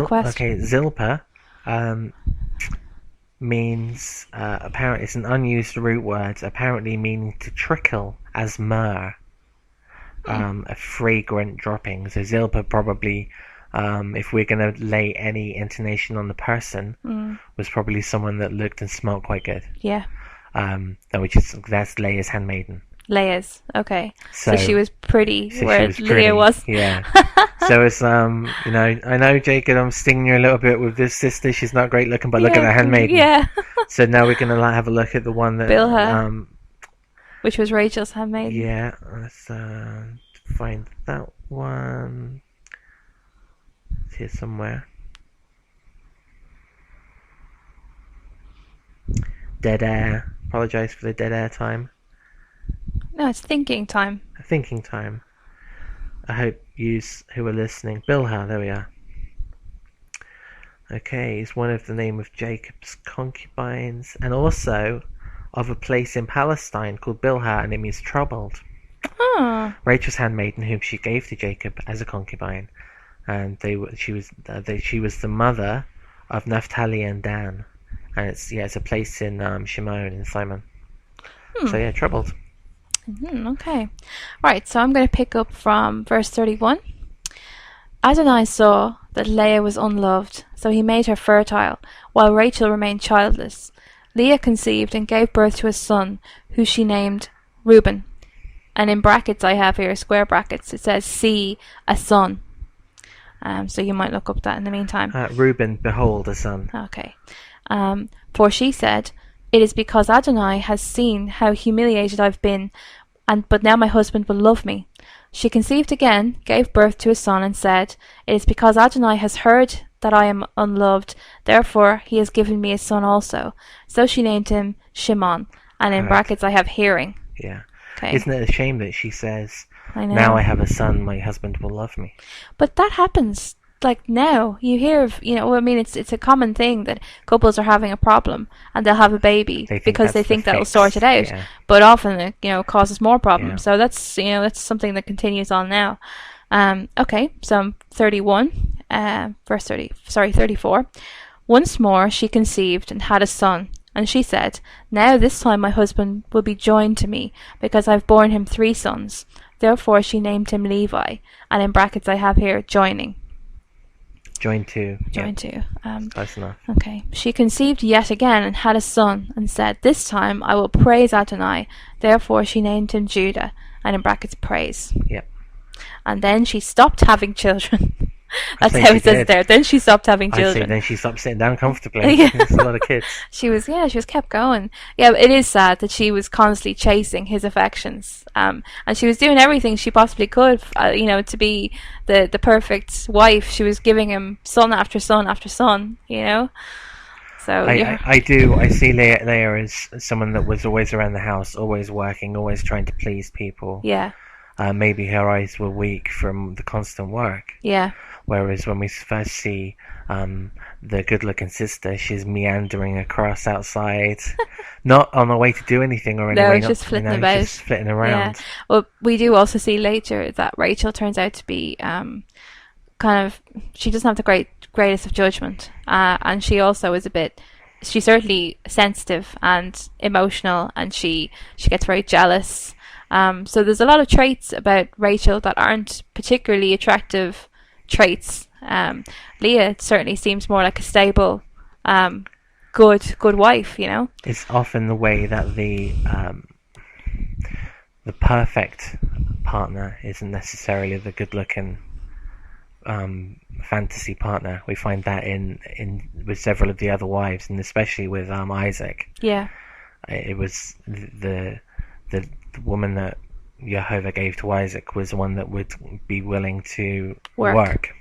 quest. Okay, Zilpah means apparently it's an unused root word, apparently meaning to trickle as myrrh, a fragrant dropping. So Zilpah probably, if we're going to lay any intonation on the person, was probably someone that looked and smelled quite good. Yeah. That's Leah's handmaiden. Leah's, okay. So she was pretty, so where was Leah was. Yeah. So it's I know, Jacob, I'm stinging you a little bit with this sister. She's not great looking, but look at her handmaiden. Yeah. So now we're gonna have a look at the one that Bilhah, which was Rachel's handmaiden. Yeah. Let's find that one. It's here somewhere. Dead air. Apologise for the dead air time. No, it's thinking time. Thinking time. I hope yous who are listening... Bilhah, there we are. Okay, it's one of the name of Jacob's concubines, and also of a place in Palestine called Bilhah, and it means troubled. Oh. Rachel's handmaiden, whom she gave to Jacob as a concubine, and she was the mother of Naphtali and Dan, and it's a place in Shimon and Simon. So yeah, troubled. Okay. Right, so I'm going to pick up from verse 31. Adonai saw that Leah was unloved, so he made her fertile, while Rachel remained childless. Leah conceived and gave birth to a son, who she named Reuben. And in brackets I have here, square brackets, it says, see, a son. So you might look up that in the meantime. Reuben, behold, a son. Okay. For she said, it is because Adonai has seen how humiliated I've been, but now my husband will love me. She conceived again, gave birth to a son, and said, it is because Adonai has heard that I am unloved, therefore he has given me a son also. So she named him Shimon, and in brackets I have hearing. Yeah. Okay. Isn't it a shame that she says, I know. now I have a son, my husband will love me? But that happens. Like now, you hear of, I mean, it's a common thing that couples are having a problem and they'll have a baby because they think that'll sort it out. Yeah. But often it causes more problems. Yeah. So that's something that continues on now. Okay, so 31, verse 34. Once more she conceived and had a son, and she said, now this time my husband will be joined to me, because I've borne him 3 sons. Therefore she named him Levi, and in brackets I have here joining. Join two. Close enough. Okay. She conceived yet again and had a son, and said, this time I will praise Adonai. Therefore she named him Judah, and in brackets praise. Yep. And then she stopped having children. That's how it says there. Then she stopped having children. Then she stopped sitting down comfortably. Yeah. There's a lot of kids. She was kept going. Yeah, it is sad that she was constantly chasing his affections. And she was doing everything she possibly could, to be the perfect wife. She was giving him son after son after son, So I see Leah as someone that was always around the house, always working, always trying to please people. Yeah. Maybe her eyes were weak from the constant work. Yeah. Whereas when we first see the good-looking sister, she's meandering across outside, not on her way to do anything or anything. No, just flitting about. Just flitting around. Yeah. Well, we do also see later that Rachel turns out to be she doesn't have the greatest of judgment, and she also is she's certainly sensitive and emotional, and she gets very jealous. So there's a lot of traits about Rachel that aren't particularly attractive traits. Leah certainly seems more like a stable, good wife, you know. It's often the way that the perfect partner isn't necessarily the good-looking fantasy partner. We find that in with several of the other wives, and especially with Isaac. Yeah. It was the woman that Jehovah gave to Isaac was the one that would be willing to work.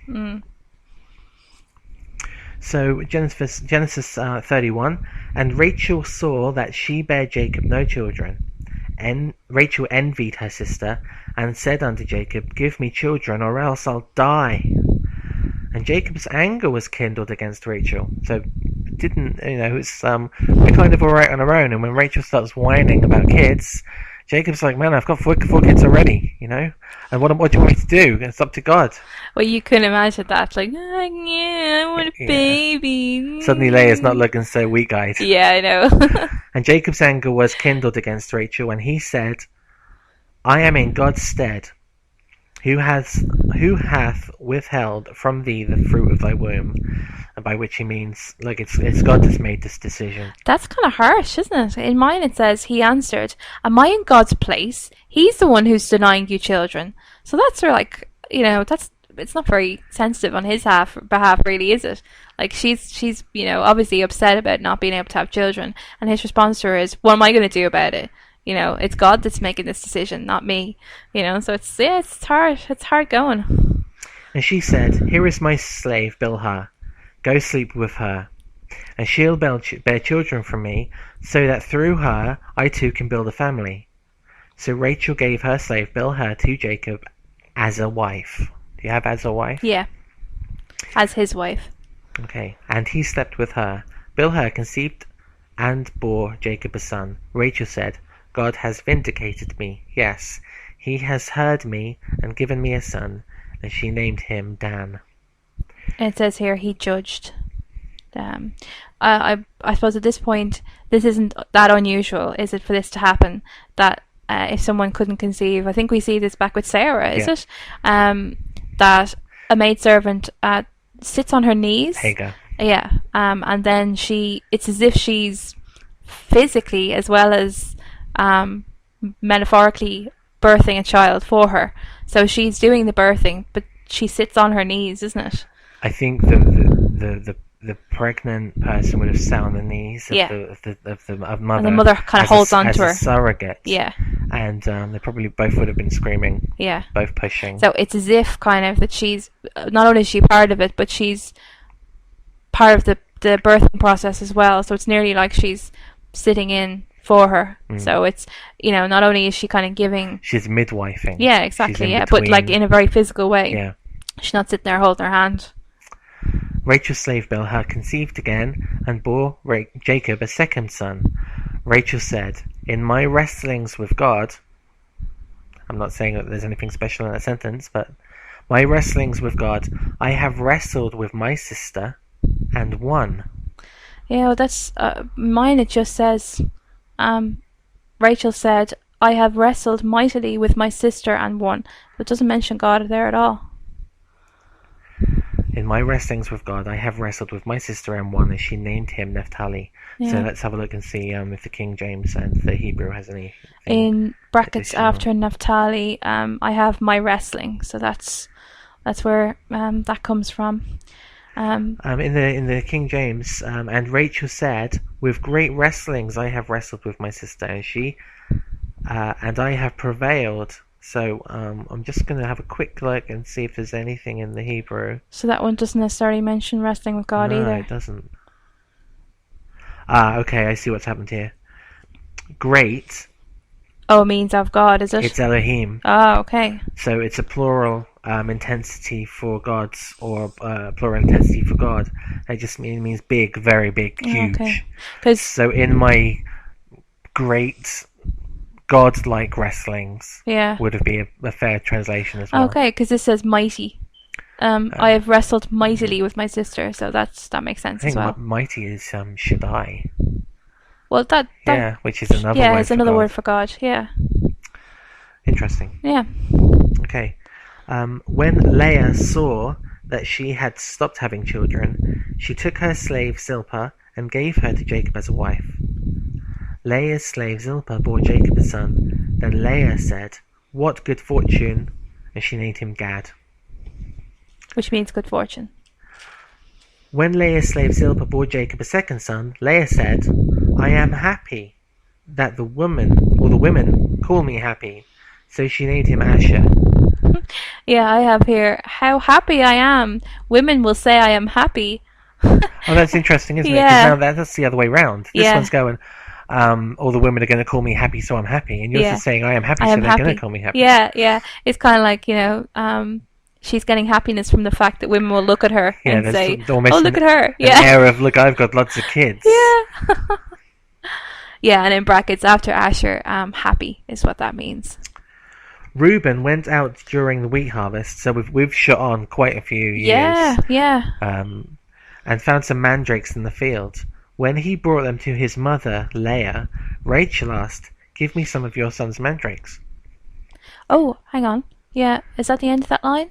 So Genesis 31, and Rachel saw that she bare Jacob no children. And Rachel envied her sister, and said unto Jacob, Give me children, or else I'll die. And Jacob's anger was kindled against Rachel. So it didn't, it's we're kind of alright on our own. And when Rachel starts whining about kids, Jacob's like, man, I've got four kids already, And what do you want me to do? It's up to God. Well, you can imagine that, like, I want a baby. Suddenly Leah's not looking so weak-eyed. Yeah, I know. And Jacob's anger was kindled against Rachel, and he said, I am in God's stead, who hath withheld from thee the fruit of thy womb. And by which he means, like, it's God that's made this decision. That's kind of harsh, isn't it? In mine it says, he answered, am I in God's place? He's the one who's denying you children. So that's sort of like, it's not very sensitive on his behalf, really, is it? Like, she's obviously upset about not being able to have children, and his response to her is, what am I going to do about it? It's God that's making this decision, not me. So it's hard going. And she said, Here is my slave Bilhah, go sleep with her, and she'll bear children from me, so that through her I too can build a family. So Rachel gave her slave Bilhah to Jacob as a wife. Do you have as a wife? Yeah, as his wife. Okay, and he slept with her. Bilhah conceived and bore Jacob a son. Rachel said, God has vindicated me. Yes, he has heard me and given me a son. And she named him Dan. And it says here he judged. I suppose at this point, this isn't that unusual, is it, for this to happen? That if someone couldn't conceive, I think we see this back with Sarah, is it? That a maidservant sits on her knees. Hagar. Yeah. And then it's as if she's physically as well as metaphorically birthing a child for her. So she's doing the birthing, but she sits on her knees, isn't it? I think the pregnant person would have sat on the knees of the mother. And the mother kind of holds on to her. As a surrogate. Yeah. And they probably both would have been screaming. Yeah. Both pushing. So it's as if kind of that she's, not only is she part of it, but she's part of the birthing process as well. So it's nearly like she's sitting in for her. So it's, not only is she kind of giving... She's midwifing. Yeah, exactly, yeah. But like in a very physical way. Yeah. She's not sitting there holding her hand. Rachel's slave Bilhah conceived again and bore Jacob a second son. Rachel said, in my wrestlings with God... I'm not saying that there's anything special in that sentence, but my wrestlings with God, I have wrestled with my sister and won. Yeah, well, that's... mine it just says... Rachel said, I have wrestled mightily with my sister and won. But it doesn't mention God there at all. In my wrestlings with God, I have wrestled with my sister and won, and she named him Naphtali. Yeah. So let's have a look and see if the King James and the Hebrew has any. In brackets after Naphtali, I have my wrestling. So that's where that comes from. In the King James, and Rachel said, with great wrestlings I have wrestled with my sister, and she, and I have prevailed. So I'm just going to have a quick look and see if there's anything in the Hebrew. So that one doesn't necessarily mention wrestling with God either? No, it doesn't. Okay, I see what's happened here. Great. Oh, it means of God, is it? It's Elohim. Oh, okay. So it's a plural intensity for gods, or plural intensity for God. It just means big, very big, huge. Okay. So in my great... God-like wrestlings would have been a fair translation as well. Okay, because this says mighty. I have wrestled mightily with my sister, so that makes sense I as think well. mighty is Shaddai. Well, that Yeah, which is another yeah, word it's for another God. word for God. Yeah, Interesting. yeah. Okay. When Leah saw that she had stopped having children, she took her slave Zilpah and gave her to Jacob as a wife. Leah's slave Zilpah bore Jacob a son. Then Leah said, "What good fortune!" and she named him Gad. Which means good fortune. When Leah's slave Zilpah bore Jacob a second son, Leah said, "I am happy that the women call me happy." So she named him Asher. Yeah, I have here, how happy I am. Women will say I am happy. Oh, that's interesting, isn't it? Yeah. Because now that's the other way round. This Yeah. one's going, all the women are going to call me happy, so I'm happy. And yours Yeah. is saying, I am happy, I so am they're going happy. to call me happy. Yeah, yeah. It's kind of like, she's getting happiness from the fact that women will look at her Yeah, and there's say, almost "Oh, look at her." an Yeah. air of, look, I've got lots of kids. Yeah. Yeah, and in brackets after Asher, happy is what that means. Reuben went out during the wheat harvest, so we've shot on quite a few years. Yeah, yeah. And found some mandrakes in the field. When he brought them to his mother, Leah, Rachel asked, "Give me some of your son's mandrakes." Oh, hang on. Yeah, is that the end of that line?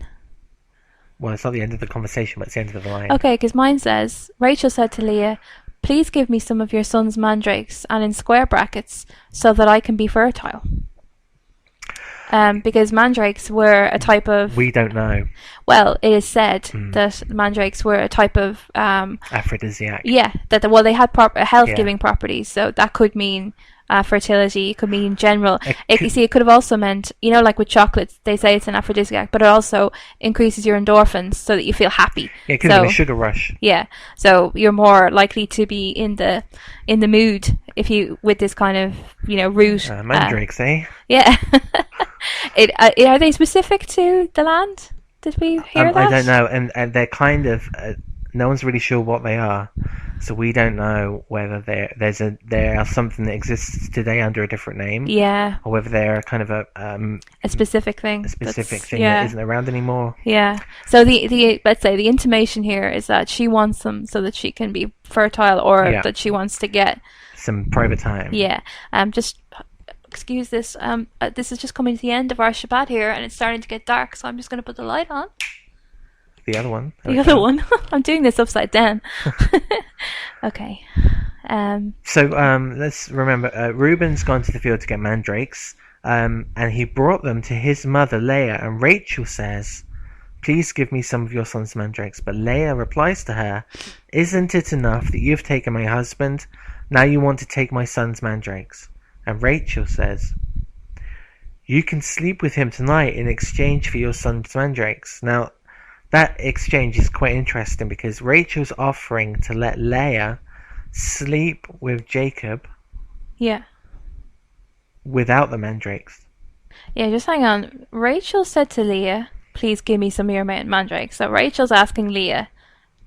Well, it's not the end of the conversation, but it's the end of the line. Okay, because mine says, Rachel said to Leah, "Please give me some of your son's mandrakes," and in square brackets, "so that I can be fertile." Because mandrakes were a type of... We don't know. Well, it is said that mandrakes were a type of... Aphrodisiac. Yeah, well, they had health-giving properties, so that could mean fertility, it could mean general. You see, it could have also meant, like with chocolates, they say it's an aphrodisiac, but it also increases your endorphins so that you feel happy. Yeah, it could have been a sugar rush. Yeah, so you're more likely to be in the mood if you with this kind of root. Mandrakes, eh? Yeah. Are they specific to the land? Did we hear that? I don't know, and they're kind of no one's really sure what they are, so we don't know whether there are something that exists today under a different name, or whether they're kind of a specific thing, that isn't around anymore. Yeah. So the let's say the intimation here is that she wants them so that she can be fertile, or that she wants to get some private time. Yeah. Just excuse this. This is just coming to the end of our Shabbat here, and it's starting to get dark, so I'm just going to put the light on. The other one. The other one. I'm doing this upside down. Okay. So let's remember, Reuben's gone to the field to get mandrakes, and he brought them to his mother Leah, and Rachel says, "Please give me some of your son's mandrakes." But Leah replies to her, "Isn't it enough that you've taken my husband? Now you want to take my son's mandrakes." And Rachel says, "You can sleep with him tonight in exchange for your son's mandrakes." Now, that exchange is quite interesting because Rachel's offering to let Leah sleep with Jacob. Yeah. Without the mandrakes. Yeah, just hang on. Rachel said to Leah, "Please give me some of your mandrakes." So Rachel's asking Leah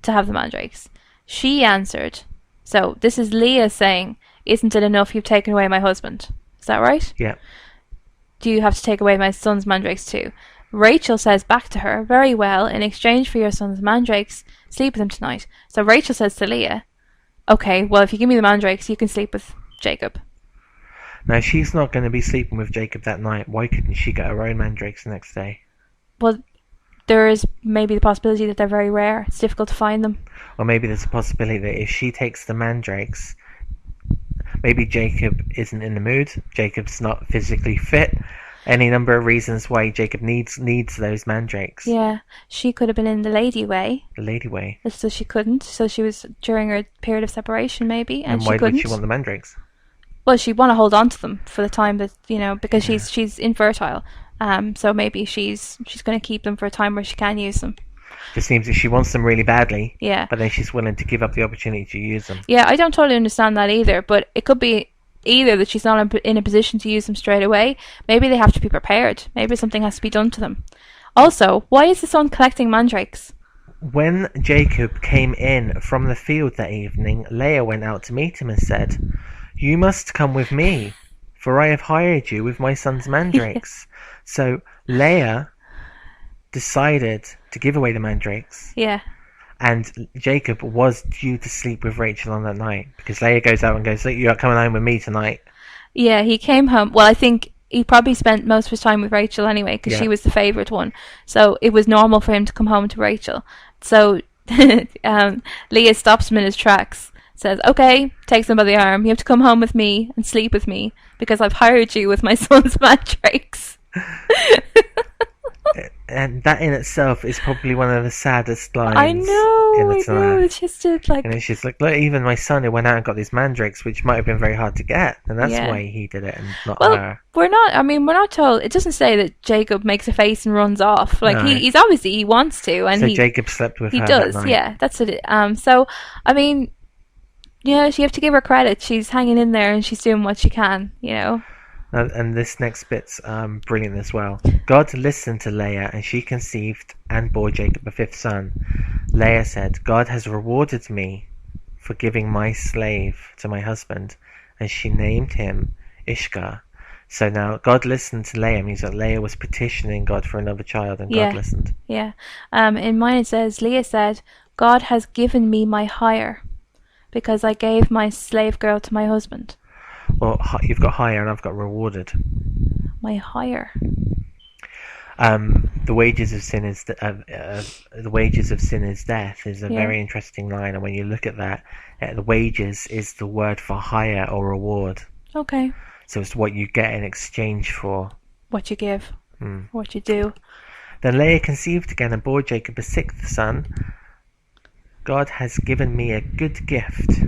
to have the mandrakes. She answered. So this is Leah saying, "Isn't it enough you've taken away my husband?" Is that right? Yeah. "Do you have to take away my son's mandrakes too?" Rachel says back to her, "Very well, in exchange for your son's mandrakes, sleep with him tonight." So Rachel says to Leah, "Okay, well, if you give me the mandrakes, you can sleep with Jacob." Now, she's not going to be sleeping with Jacob that night. Why couldn't she get her own mandrakes the next day? Well, there is maybe the possibility that they're very rare. It's difficult to find them. Or maybe there's a possibility that if she takes the mandrakes, maybe Jacob isn't in the mood. Jacob's not physically fit. Any number of reasons why Jacob needs those mandrakes. Yeah, she could have been in the lady way. The lady way. So she couldn't. So she was during her period of separation, maybe, and why she couldn't. Would she want the mandrakes? Well, she'd want to hold on to them for the time that because she's infertile. So maybe she's going to keep them for a time where she can use them. Just seems that she wants them really badly. Yeah. But then she's willing to give up the opportunity to use them. Yeah, I don't totally understand that either. But it could be either that she's not in a position to use them straight away. Maybe they have to be prepared. Maybe something has to be done to them. Also, why is the son collecting mandrakes? When Jacob came in from the field that evening, Leah went out to meet him and said, "You must come with me, for I have hired you with my son's mandrakes." So Leah decided to give away the mandrakes, Yeah. and Jacob was due to sleep with Rachel on that night because Leah goes out and goes, "Look, you're coming home with me tonight." Yeah, he came home. Well, I think he probably spent most of his time with Rachel anyway, because Yeah. she was the favourite one. So it was normal for him to come home to Rachel. So Leah stops him in his tracks, says, "Okay," takes him by the arm. "You have to come home with me and sleep with me because I've hired you with my son's mandrakes." And that in itself is probably one of the saddest lines I in know, the I Torah. know. It's just like, And it's just like, look, even my son who went out and got these mandrakes, which might have been very hard to get, and that's Yeah. why he did it and not well, her. we're not told. It doesn't say that Jacob makes a face and runs off. Like No. he's obviously he wants to, and So he Jacob slept with he her does. that night. Yeah, that's it. So I mean, you know, you have to give her credit. She's hanging in there and she's doing what she can. You know. And this next bit's brilliant as well. God listened to Leah, and she conceived and bore Jacob a fifth son. Leah said, "God has rewarded me for giving my slave to my husband," and she named him Ishkar. So now God listened to Leah means that Leah was petitioning God for another child, and Yeah. God listened. Yeah. In mine it says, Leah said, "God has given me my hire because I gave my slave girl to my husband." Well, you've got hire, and I've got rewarded. My hire. The wages of sin is the wages of sin is death is a Yeah. very interesting line, and when you look at that, the wages is the word for hire or reward. Okay. So it's what you get in exchange for. What you give. Hmm. What you do. Then Leah conceived again and bore Jacob a sixth son. "God has given me a good gift,"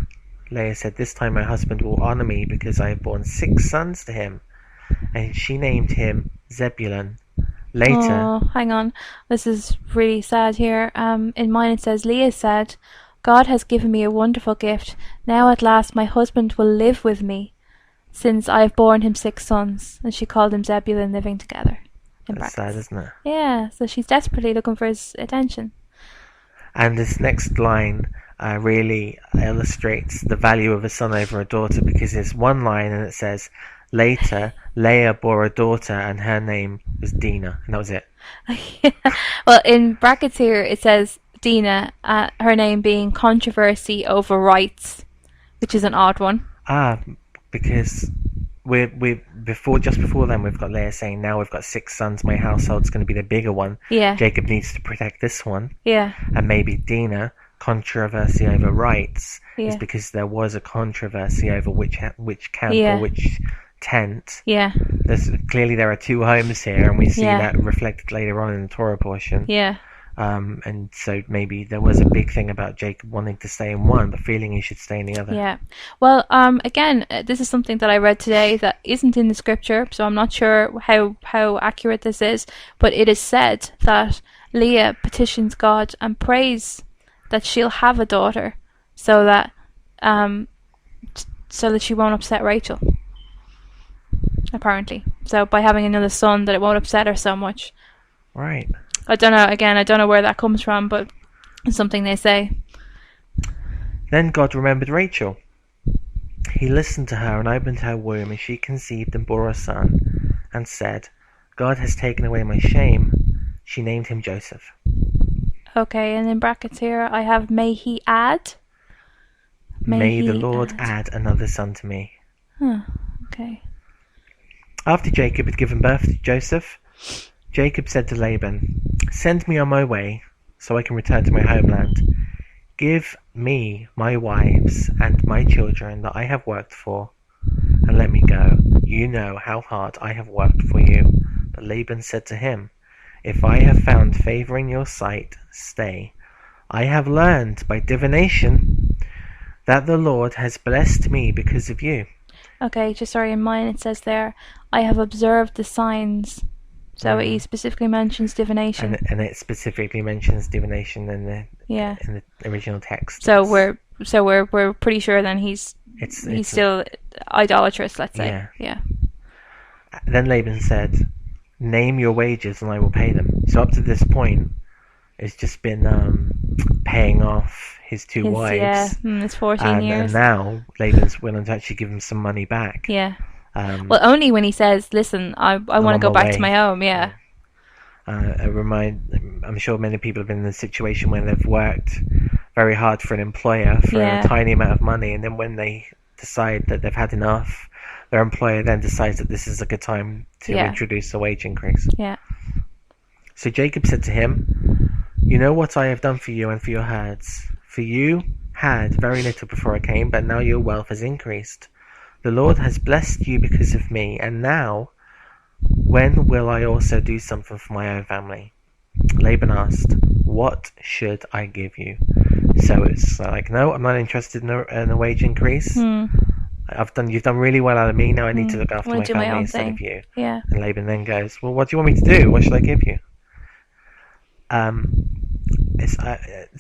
Leah said. "This time my husband will honor me because I have borne 6 sons to him." And she named him Zebulun. Later, Oh, hang on. This is really sad here. In mine it says, Leah said, "God has given me a wonderful gift. Now at last my husband will live with me, since I have borne him 6 sons." And she called him Zebulun, living together. In that's brackets. sad, isn't it? Yeah, so she's desperately looking for his attention. And this next line really illustrates the value of a son over a daughter, because there's one line and it says, "Later, Leah bore a daughter and her name was Dinah," and that was it. Well, in brackets here it says Dinah, her name being controversy over rights, which is an odd one. Because we just before then we've got Leah saying, "Now we've got 6 sons, my household's going to be the bigger one. Yeah. Jacob needs to protect this one." Yeah. And maybe Dinah, controversy over rights, is Yeah. because there was a controversy over which camp Yeah. or which tent. Yeah. Clearly there are 2 homes here, and we see Yeah. that reflected later on in the Torah portion. Yeah. And so maybe there was a big thing about Jacob wanting to stay in one, but feeling he should stay in the other. Yeah. Well, again, this is something that I read today that isn't in the scripture, so I'm not sure how accurate this is, but it is said that Leah petitions God and prays that she'll have a daughter so that she won't upset Rachel. Apparently. So by having another son, that it won't upset her so much. Right. I don't know, again, I don't know where that comes from, but it's something they say. Then God remembered Rachel. He listened to her and opened her womb, and she conceived and bore a son, and said, "God has taken away my shame." She named him Joseph. Okay, and in brackets here I have, may he add? May the he Lord add another son to me. Okay. After Jacob had given birth to Joseph, Jacob said to Laban, "Send me on my way, so I can return to my homeland. Give me my wives and my children that I have worked for, and let me go. You know how hard I have worked for you." But Laban said to him, "If I have found favor in your sight, stay. I have learned by divination that the Lord has blessed me because of you." Okay, just sorry, in mine it says there, I have observed the signs. So he specifically mentions divination. And it specifically mentions divination in the original text. So we're pretty sure then he's it's still idolatrous, let's say. Yeah. Then Laban said, "Name your wages and I will pay them." So up to this point, it's just been paying off his 2 wives. Yeah, it's 14 years. And now Laban's willing to actually give him some money back. Yeah. Well, only when he says, "Listen, I want to go back to my home." Yeah. I'm sure many people have been in a situation where they've worked very hard for an employer for a tiny amount of money, and then when they decide that they've had enough, their employer then decides that this is a good time to introduce a wage increase. Yeah. So Jacob said to him, "You know what I have done for you and for your herds. For you had very little before I came, but now your wealth has increased. The Lord has blessed you because of me, and now when will I also do something for my own family?" Laban asked, "What should I give you?" So it's like, "No, I'm not interested in a wage increase. You've done really well out of me. Now I need to look after my family instead of you." Yeah. And Laban then goes, "Well, what do you want me to do? What should I give you?"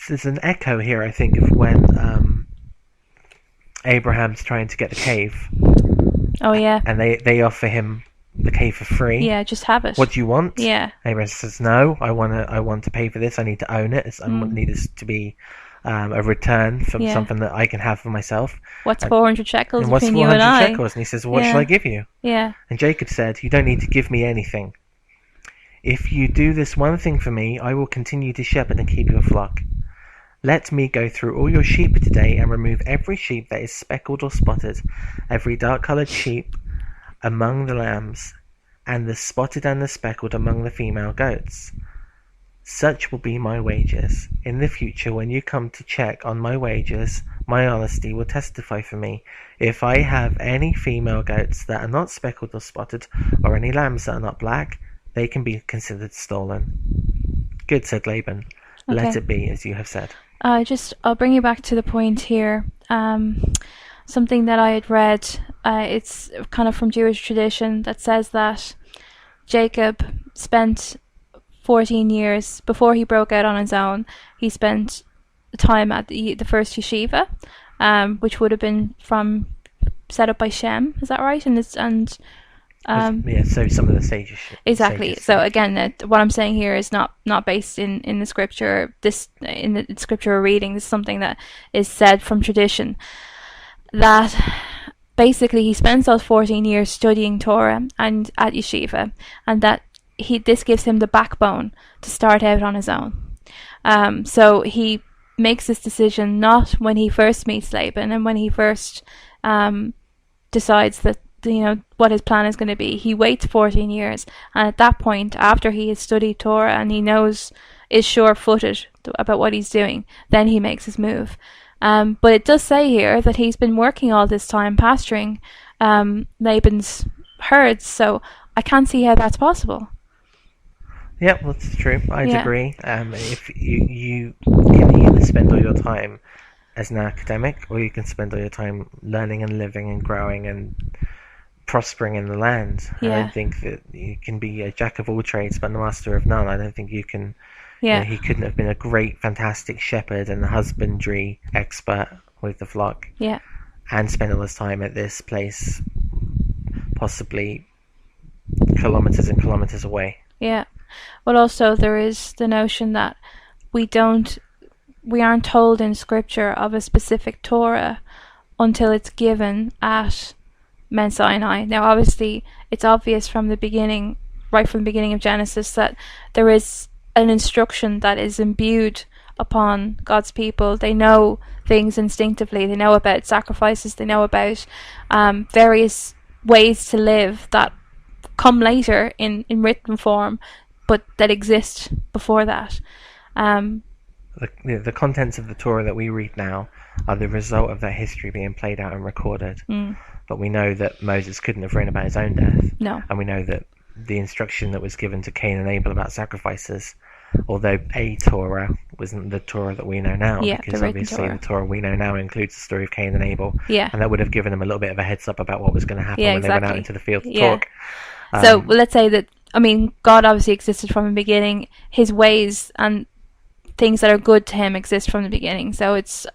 There's an echo here, I think, of when Abraham's trying to get the cave. Oh yeah. And they offer him the cave for free. Yeah, just have it. What do you want? Yeah. Abraham says, "No, I want to pay for this. I need to own it. I need this to be a return from something that I can have for myself." What's 400 shekels and what's between 400 you and I? shekels? And he says, "What shall I give you?" Yeah. And Jacob said, "You don't need to give me anything. If you do this one thing for me, I will continue to shepherd and keep your flock. Let me go through all your sheep today and remove every sheep that is speckled or spotted, every dark-coloured sheep among the lambs, and the spotted and the speckled among the female goats. Such will be my wages. In the future, when you come to check on my wages, my honesty will testify for me. If I have any female goats that are not speckled or spotted, or any lambs that are not black, they can be considered stolen." "Good," said Laban. Okay. "Let it be as you have said." I'll bring you back to the point here. Something that I had read, it's kind of from Jewish tradition, that says that Jacob spent 14 years before he broke out on his own. He spent time at the first yeshiva, which would have been set up by Shem. Is that right? So some of the sages. Exactly. So again, what I'm saying here is not based in the scripture. In the scripture we're reading, this is something that is said from tradition. That basically he spends those 14 years studying Torah and at yeshiva, and that this gives him the backbone to start out on his own. So he makes this decision not when he first meets Laban and when he first decides that what his plan is going to be. He waits 14 years, and at that point, after he has studied Torah and he is sure-footed about what he's doing, then he makes his move. But it does say here that he's been working all this time pasturing Laban's herds, so I can't see how that's possible. Yeah, well, that's true. I'd agree. If you can either spend all your time as an academic, or you can spend all your time learning and living and growing and prospering in the land. I don't think that you can be a jack of all trades but a master of none. I don't think you can. He couldn't have been a great, fantastic shepherd and husbandry expert with the flock. Yeah. And spend all his time at this place, possibly kilometers and kilometers away. Yeah. Well, also there is the notion that we aren't told in scripture of a specific Torah until it's given at Mount Sinai. Now, obviously, it's obvious from the beginning, right from the beginning of Genesis, that there is an instruction that is imbued upon God's people. They know things instinctively. They know about sacrifices. They know about various ways to live that come later in written form, but that exist before that. The contents of the Torah that we read now are the result of that history being played out and recorded. But we know that Moses couldn't have written about his own death. No. And we know that the instruction that was given to Cain and Abel about sacrifices, although a Torah wasn't the Torah that we know now, because obviously the Torah we know now includes the story of Cain and Abel. Yeah. And that would have given them a little bit of a heads up about what was going to happen when they went out into the field to talk. So let's say that, God obviously existed from the beginning. His ways and things that are good to him exist from the beginning. So it's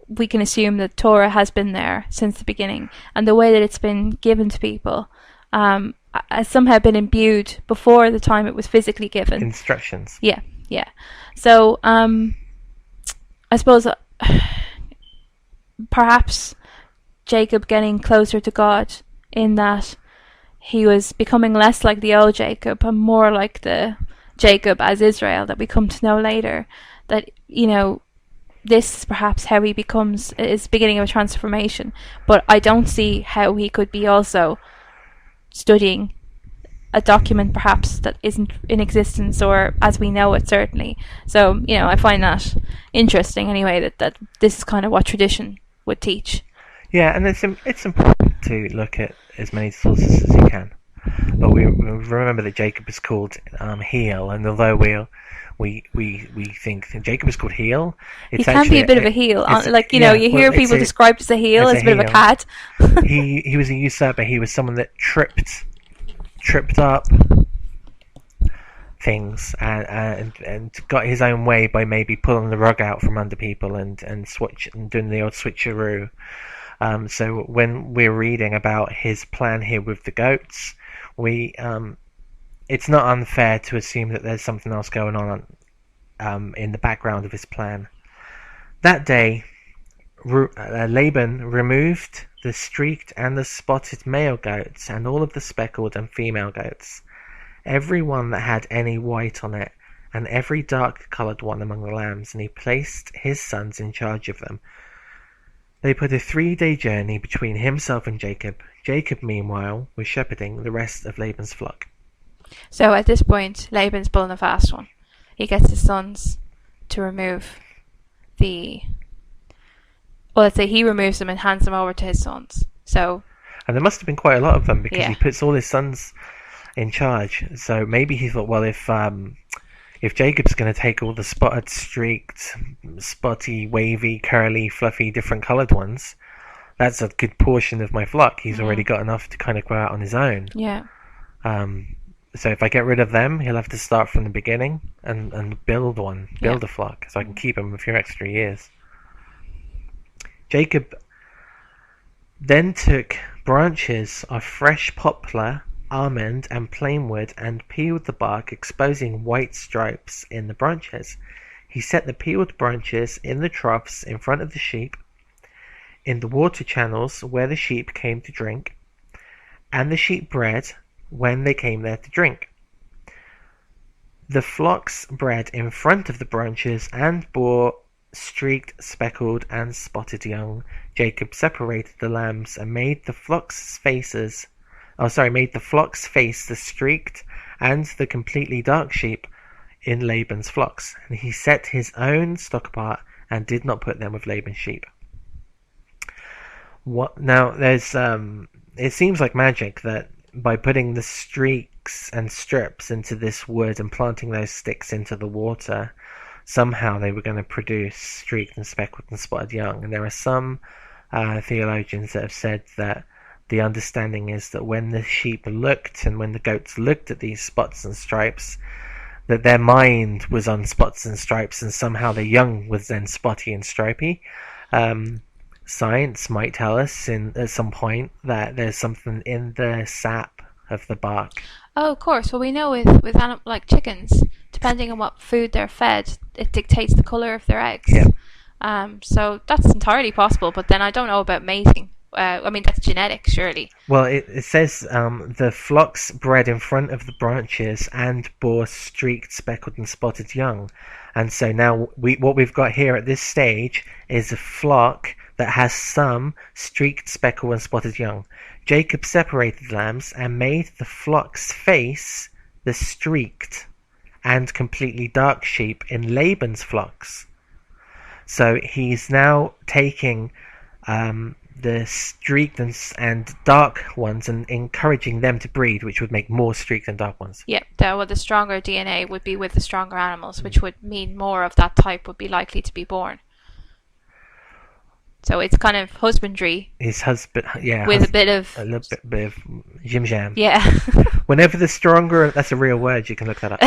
we can assume that Torah has been there since the beginning, and the way that it's been given to people has somehow been imbued before the time it was physically given. Instructions. Yeah. So I suppose perhaps Jacob getting closer to God in that he was becoming less like the old Jacob and more like the Jacob as Israel that we come to know later. That, this is perhaps how he is beginning of a transformation. But I don't see how he could be also studying a document perhaps that isn't in existence, or as we know it, certainly. So, I find that interesting anyway, that this is kind of what tradition would teach. Yeah, and it's important to look at as many sources as you can. But we remember that Jacob is called Heel, and although we think Jacob is called Heel, he can be a bit of a heel. You hear people described as a heel, as a bit of a cat. he was a usurper. He was someone that tripped up things and got his own way by maybe pulling the rug out from under people and doing the old switcheroo. So when we're reading about his plan here with the goats, it's not unfair to assume that there's something else going on in the background of his plan. That day, Laban removed the streaked and the spotted male goats and all of the speckled and female goats, every one that had any white on it, and every dark-coloured one among the lambs, and he placed his sons in charge of them. They put a 3-day journey between himself and Jacob. Jacob, meanwhile, was shepherding the rest of Laban's flock. So at this point, Laban's pulling a fast one. He gets his sons to remove let's say he removes them and hands them over to his sons. And there must have been quite a lot of them, because he puts all his sons in charge. So maybe he thought, well, if Jacob's going to take all the spotted, streaked, spotty, wavy, curly, fluffy, different coloured ones, that's a good portion of my flock. He's already got enough to kind of go out on his own. Yeah. So if I get rid of them, he'll have to start from the beginning and build a flock, so I can keep him a few extra years. Jacob then took branches of fresh poplar, almond, and plainwood and peeled the bark, exposing white stripes in the branches. He set the peeled branches in the troughs in front of the sheep, in the water channels where the sheep came to drink, and the sheep bred when they came there to drink. The flocks bred in front of the branches and bore streaked, speckled, and spotted young. Jacob separated the lambs and made the flocks face the streaked and the completely dark sheep in Laban's flocks, and he set his own stock apart and did not put them with Laban's sheep. Now there's it seems like magic that by putting the streaks and strips into this wood and planting those sticks into the water, somehow they were going to produce streaked and speckled and spotted young. And there are some theologians that have said that the understanding is that when the sheep looked and when the goats looked at these spots and stripes, that their mind was on spots and stripes, and somehow the young was then spotty and stripy. Science might tell us at some point that there's something in the sap of the bark. Oh, of course. Well, we know with animals like chickens, depending on what food they're fed, it dictates the colour of their eggs. Yeah. So that's entirely possible, but then I don't know about mating. That's genetic, surely. Well, it says the flocks bred in front of the branches and bore streaked, speckled, and spotted young. And so now what we've got here at this stage is a flock that has some streaked, speckled, and spotted young. Jacob separated the lambs and made the flocks face the streaked and completely dark sheep in Laban's flocks. So he's now taking the streaked and dark ones and encouraging them to breed, which would make more streaked and dark ones. Yeah, the stronger DNA would be with the stronger animals, which would mean more of that type would be likely to be born. So it's kind of husbandry. His husband, yeah. With a little bit of jim jam. Yeah. Whenever the stronger, that's a real word, you can look that up.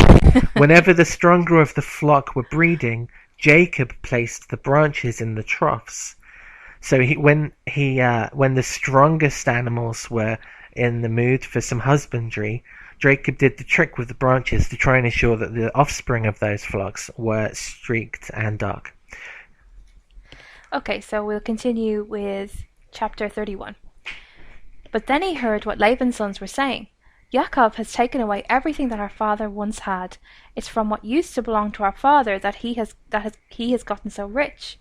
Whenever the stronger of the flock were breeding, Jacob placed the branches in the troughs. So when the strongest animals were in the mood for some husbandry, Jacob did the trick with the branches to try and ensure that the offspring of those flocks were streaked and dark. Okay, so we'll continue with chapter 31. But then he heard what Laban's sons were saying. Yaakov has taken away everything that our father once had. It's from what used to belong to our father that he has gotten so rich.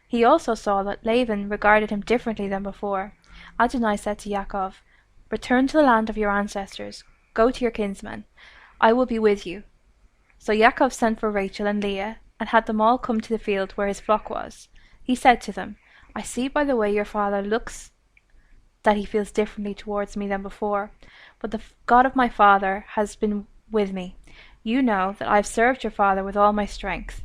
He also saw that Laban regarded him differently than before. Adonai said to Yaakov, "Return to the land of your ancestors. Go to your kinsmen. I will be with you." So Yaakov sent for Rachel and Leah, and had them all come to the field where his flock was. He said to them, "I see by the way your father looks that he feels differently towards me than before. But the God of my father has been with me. You know that I have served your father with all my strength,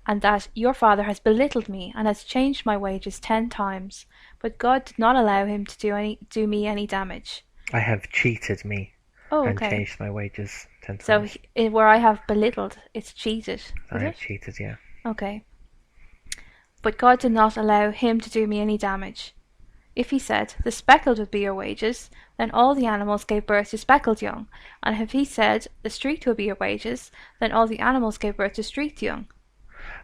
and that your father has belittled me and has changed my wages 10 times. But God did not allow him to do me any damage." I have cheated me Oh, and okay. changed my wages 10 So times. where I have belittled, it's cheated. I Is have it? cheated, yeah. Okay. But God did not allow him to do me any damage. If he said, "The speckled would be your wages," then all the animals gave birth to speckled young. And if he said, "The streaked would be your wages," then all the animals gave birth to streaked young.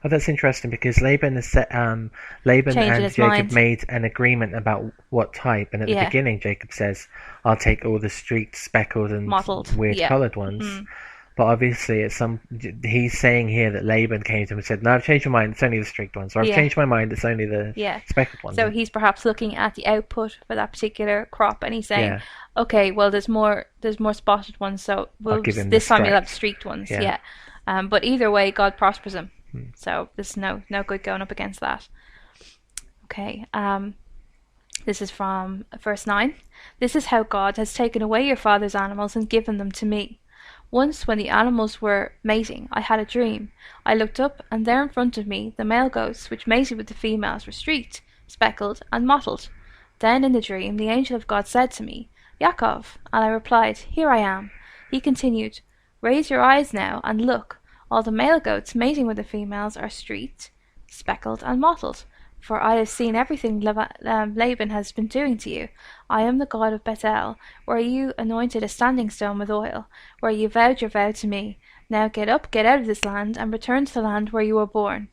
Oh, that's interesting because Laban Laban Changing and his Jacob mind. made an agreement about what type, and at the Yeah. beginning Jacob says, "I'll take all the streaked, speckled, and Mottled. weird Yeah. coloured ones." Mm. But obviously, he's saying here that Laban came to him and said, "No, I've changed my mind. It's only the streaked ones." Or, "I've Yeah. changed my mind. It's only the Yeah. speckled ones." So he's perhaps looking at the output for that particular crop, and he's saying, Yeah. "Okay, well, there's more spotted ones, so give him this the time you'll have striped. streaked ones." Yeah. Yeah. But either way, God prospers him. So there's no good going up against that. Okay. This is from verse 9. "This is how God has taken away your father's animals and given them to me. Once, when the animals were mating, I had a dream. I looked up, and there in front of me the male goats, which mated with the females, were streaked, speckled, and mottled. Then in the dream the angel of God said to me, 'Yaakov,' and I replied, 'Here I am.' He continued, 'Raise your eyes now and look. All the male goats mating with the females are streaked, speckled, and mottled. For I have seen everything Laban has been doing to you. I am the God of Bethel, where you anointed a standing stone with oil, where you vowed your vow to me. Now get up, get out of this land, and return to the land where you were born.'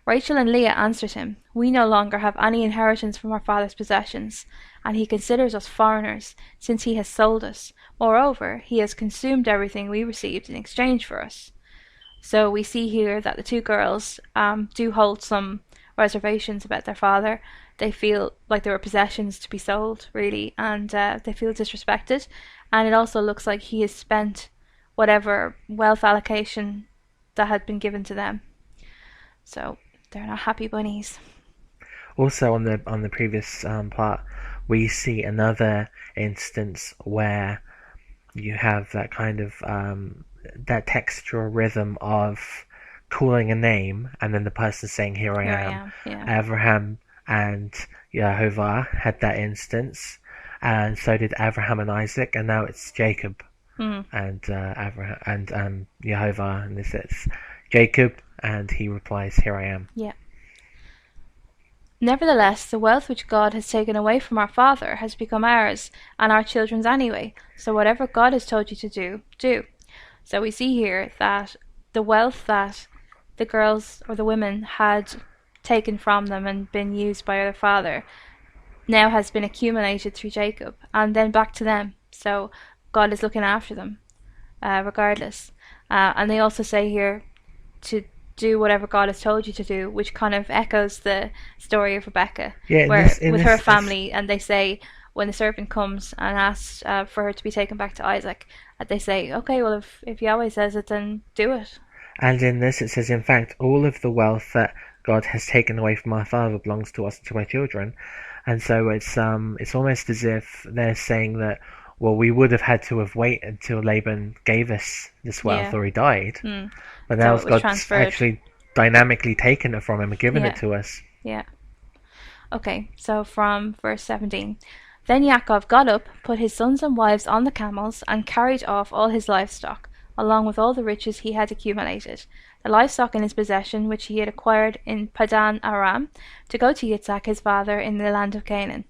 Rachel and Leah answered him, 'We no longer have any inheritance from our father's possessions, and he considers us foreigners, since he has sold us. Moreover, he has consumed everything we received in exchange for us.' So we see here that the two girls do hold some reservations about their father. They feel like they were possessions to be sold, really, and they feel disrespected. And it also looks like he has spent whatever wealth allocation that had been given to them. So they're not happy bunnies. Also, on the previous part, we see another instance where you have that kind of that textural rhythm of calling a name and then the person saying, "Here I am." Yeah. Abraham and Yehovah had that instance, and so did Abraham and Isaac, and now it's Jacob and Abraham and Yehovah, and this is Jacob, and he replies, "Here I am." Yeah. "Nevertheless, the wealth which God has taken away from our father has become ours and our children's anyway. So whatever God has told you to do, do." So we see here that the wealth that the girls or the women had taken from them and been used by their father now has been accumulated through Jacob and then back to them. So God is looking after them regardless. And they also say here to do whatever God has told you to do, which kind of echoes the story of Rebecca, where with her family, and they say when the serpent comes and asks for her to be taken back to Isaac, they say, "Okay, well, if Yahweh says it, then do it." And in this it says, "In fact, all of the wealth that God has taken away from our father belongs to us and to our children." And so it's almost as if they're saying that, well, we would have had to have waited until Laban gave us this wealth or he died. But now So God's actually dynamically taken it from him and given it to us. Yeah. Okay, so from verse 17. "Then Yaakov got up, put his sons and wives on the camels, and carried off all his livestock, along with all the riches he had accumulated, the livestock in his possession which he had acquired in Padan Aram, to go to Yitzhak his father in the land of Canaan.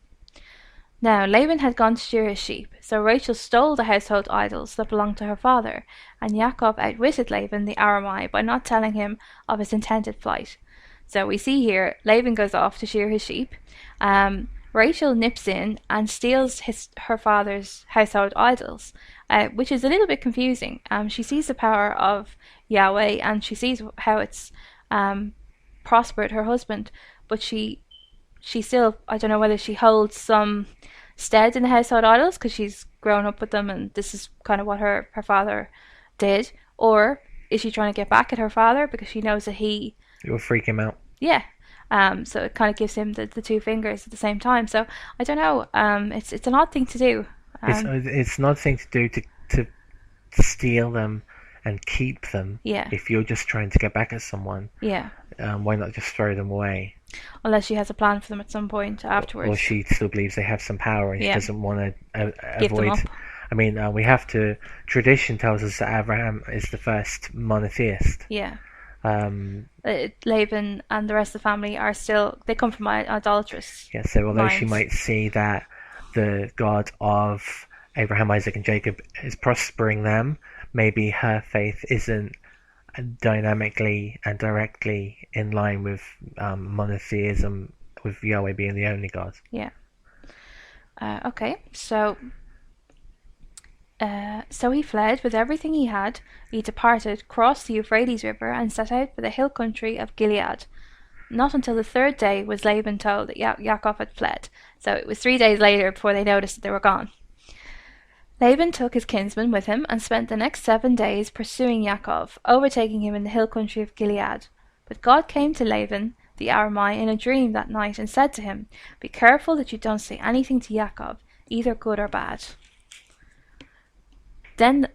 Now Laban had gone to shear his sheep, so Rachel stole the household idols that belonged to her father, and Yaakov outwitted Laban the Aramite by not telling him of his intended flight." So we see here Laban goes off to shear his sheep. Rachel nips in and steals her father's household idols, which is a little bit confusing. She sees the power of Yahweh and she sees how it's prospered her husband, but she still, I don't know whether she holds some stead in the household idols because she's grown up with them and this is kind of what her father did, or is she trying to get back at her father because she knows that it will freak him out. yeah. So it kind of gives him the two fingers at the same time. So I don't know. It's an odd thing to do. It's an odd thing to do to steal them and keep them. Yeah. If you're just trying to get back at someone. Yeah. Why not just throw them away? Unless she has a plan for them at some point afterwards. Or she still believes they have some power and she doesn't want to give them avoid. up. I mean, we have to. Tradition tells us that Abraham is the first monotheist. Yeah. Laban and the rest of the family are still. They come from idolatrous. Yeah. So although minds. she might see that the God of Abraham, Isaac, and Jacob is prospering them, maybe her faith isn't dynamically and directly in line with monotheism, with Yahweh being the only God. Yeah. Okay. So he fled with everything he had. He departed, crossed the Euphrates River, and set out for the hill country of Gilead. Not until the third day was Laban told that Yaakov had fled. So it was 3 days later before they noticed that they were gone. Laban took his kinsman with him and spent the next 7 days pursuing Yaakov, overtaking him in the hill country of Gilead. But God came to Laban, the Aramite, in a dream that night and said to him, "Be careful that you don't say anything to Yaakov, either good or bad." Then,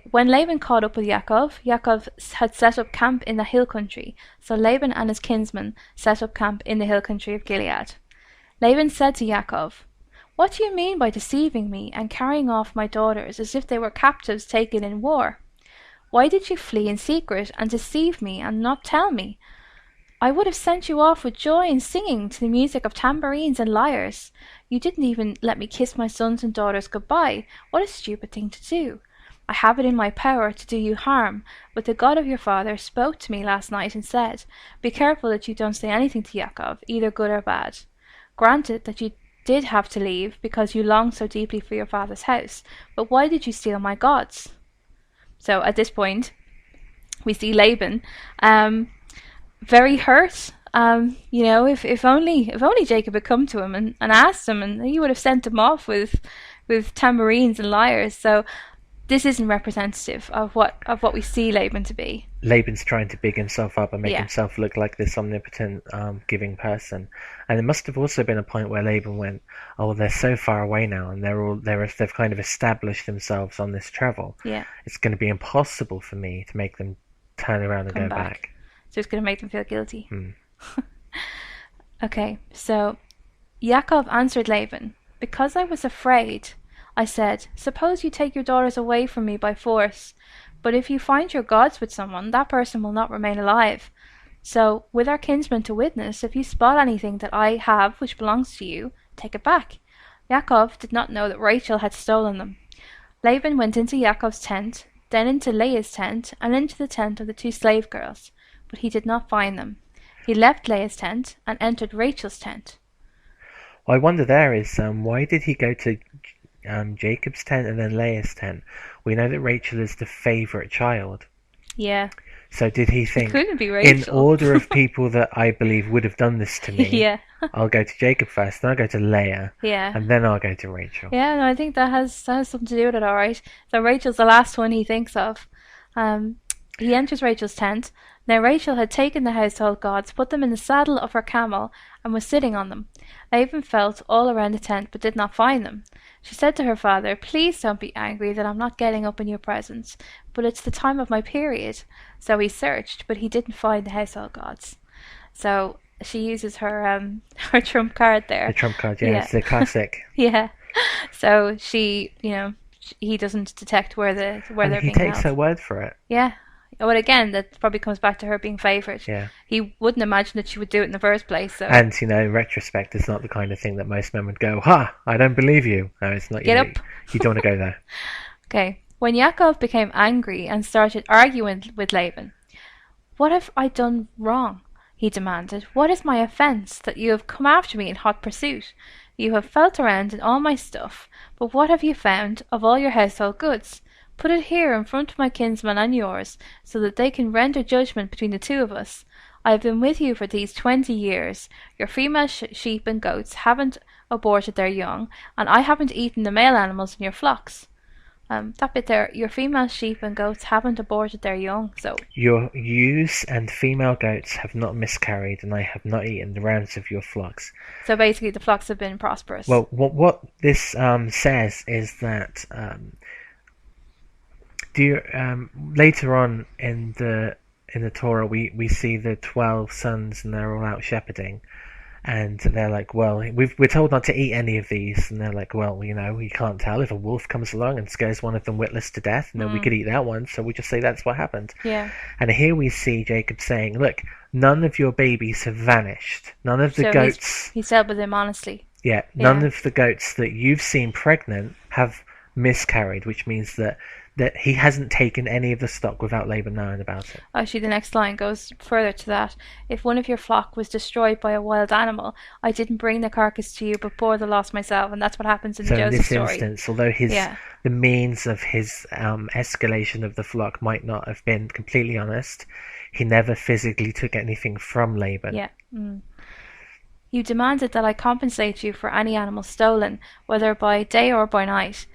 when Laban caught up with Yaakov had set up camp in the hill country, so Laban and his kinsmen set up camp in the hill country of Gilead. Laban said to Yaakov, "What do you mean by deceiving me and carrying off my daughters as if they were captives taken in war? Why did you flee in secret and deceive me and not tell me? I would have sent you off with joy and singing to the music of tambourines and lyres. You didn't even let me kiss my sons and daughters goodbye. What a stupid thing to do. I have it in my power to do you harm, but the God of your father spoke to me last night and said, 'Be careful that you don't say anything to Yaakov, either good or bad.' Granted that you did have to leave because you longed so deeply for your father's house, but why did you steal my gods?" So at this point, we see Laban very hurt. If only Jacob had come to him and asked him, and he would have sent him off with tambourines and lyres. So this isn't representative of what we see Laban to be. Laban's trying to big himself up and make himself look like this omnipotent, giving person. And it must have also been a point where Laban went, "Oh, they're so far away now, and they've kind of established themselves on this travel. Yeah, it's going to be impossible for me to make them turn around and go back." So it's going to make them feel guilty. Okay, so Yaakov answered Laban, "Because I was afraid, I said, 'Suppose you take your daughters away from me by force. But if you find your gods with someone, that person will not remain alive. So, with our kinsman to witness, if you spot anything that I have which belongs to you, take it back.'" Yaakov did not know that Rachel had stolen them. Laban went into Yaakov's tent, then into Leah's tent, and into the tent of the 2 slave girls, but he did not find them. He left Leah's tent and entered Rachel's tent. What I wonder there is, why did he go to Jacob's tent and then Leah's tent? We know that Rachel is the favourite child. Yeah. So did he think, it couldn't be Rachel. In order of people that I believe would have done this to me, yeah. I'll go to Jacob first, then I'll go to Leah, and then I'll go to Rachel. Yeah, no, I think that has something to do with it, alright. So Rachel's the last one he thinks of. He enters Rachel's tent. Now Rachel had taken the household gods, put them in the saddle of her camel, and was sitting on them. Laban felt all around the tent, but did not find them. She said to her father, "Please don't be angry that I'm not getting up in your presence, but it's the time of my period." So he searched, but he didn't find the household gods. So she uses her her trump card there. The trump card, yeah. It's the classic. Yeah. So she, he doesn't detect where they're being held. He takes her word for it. Yeah. But again, that probably comes back to her being favoured. Yeah. He wouldn't imagine that she would do it in the first place. So. And, in retrospect, it's not the kind of thing that most men would go, "Ha, I don't believe you." No, it's not. Get up. You don't want to go there. Okay. When Yaakov became angry and started arguing with Laban, "What have I done wrong?" he demanded. "What is my offence that you have come after me in hot pursuit? You have felt around in all my stuff, but what have you found of all your household goods? Put it here in front of my kinsman and yours, so that they can render judgment between the two of us. I have been with you for these 20 years. Your female sheep and goats haven't aborted their young, and I haven't eaten the male animals in your flocks. That bit there, your female sheep and goats haven't aborted their young, so... Your ewes and female goats have not miscarried, and I have not eaten the rams of your flocks. So basically the flocks have been prosperous. Well, what this says is that later on in the Torah we see the 12 sons and they're all out shepherding. And they're like, well, we're told not to eat any of these. And they're like, well, you can't tell if a wolf comes along and scares one of them witless to death. And then we could eat that one. So we just say that's what happened. Yeah. And here we see Jacob saying, look, none of your babies have vanished. None of the goats... He said with him honestly. Yeah, none of the goats that you've seen pregnant have miscarried, which means that he hasn't taken any of the stock without Laban knowing about it. Actually, the next line goes further to that. If one of your flock was destroyed by a wild animal, I didn't bring the carcass to you, but bore the loss myself. And that's what happens in the Joseph story. So in this instance, although the means of his escalation of the flock might not have been completely honest, he never physically took anything from Laban. Yeah. You demanded that I compensate you for any animal stolen, whether by day or by night.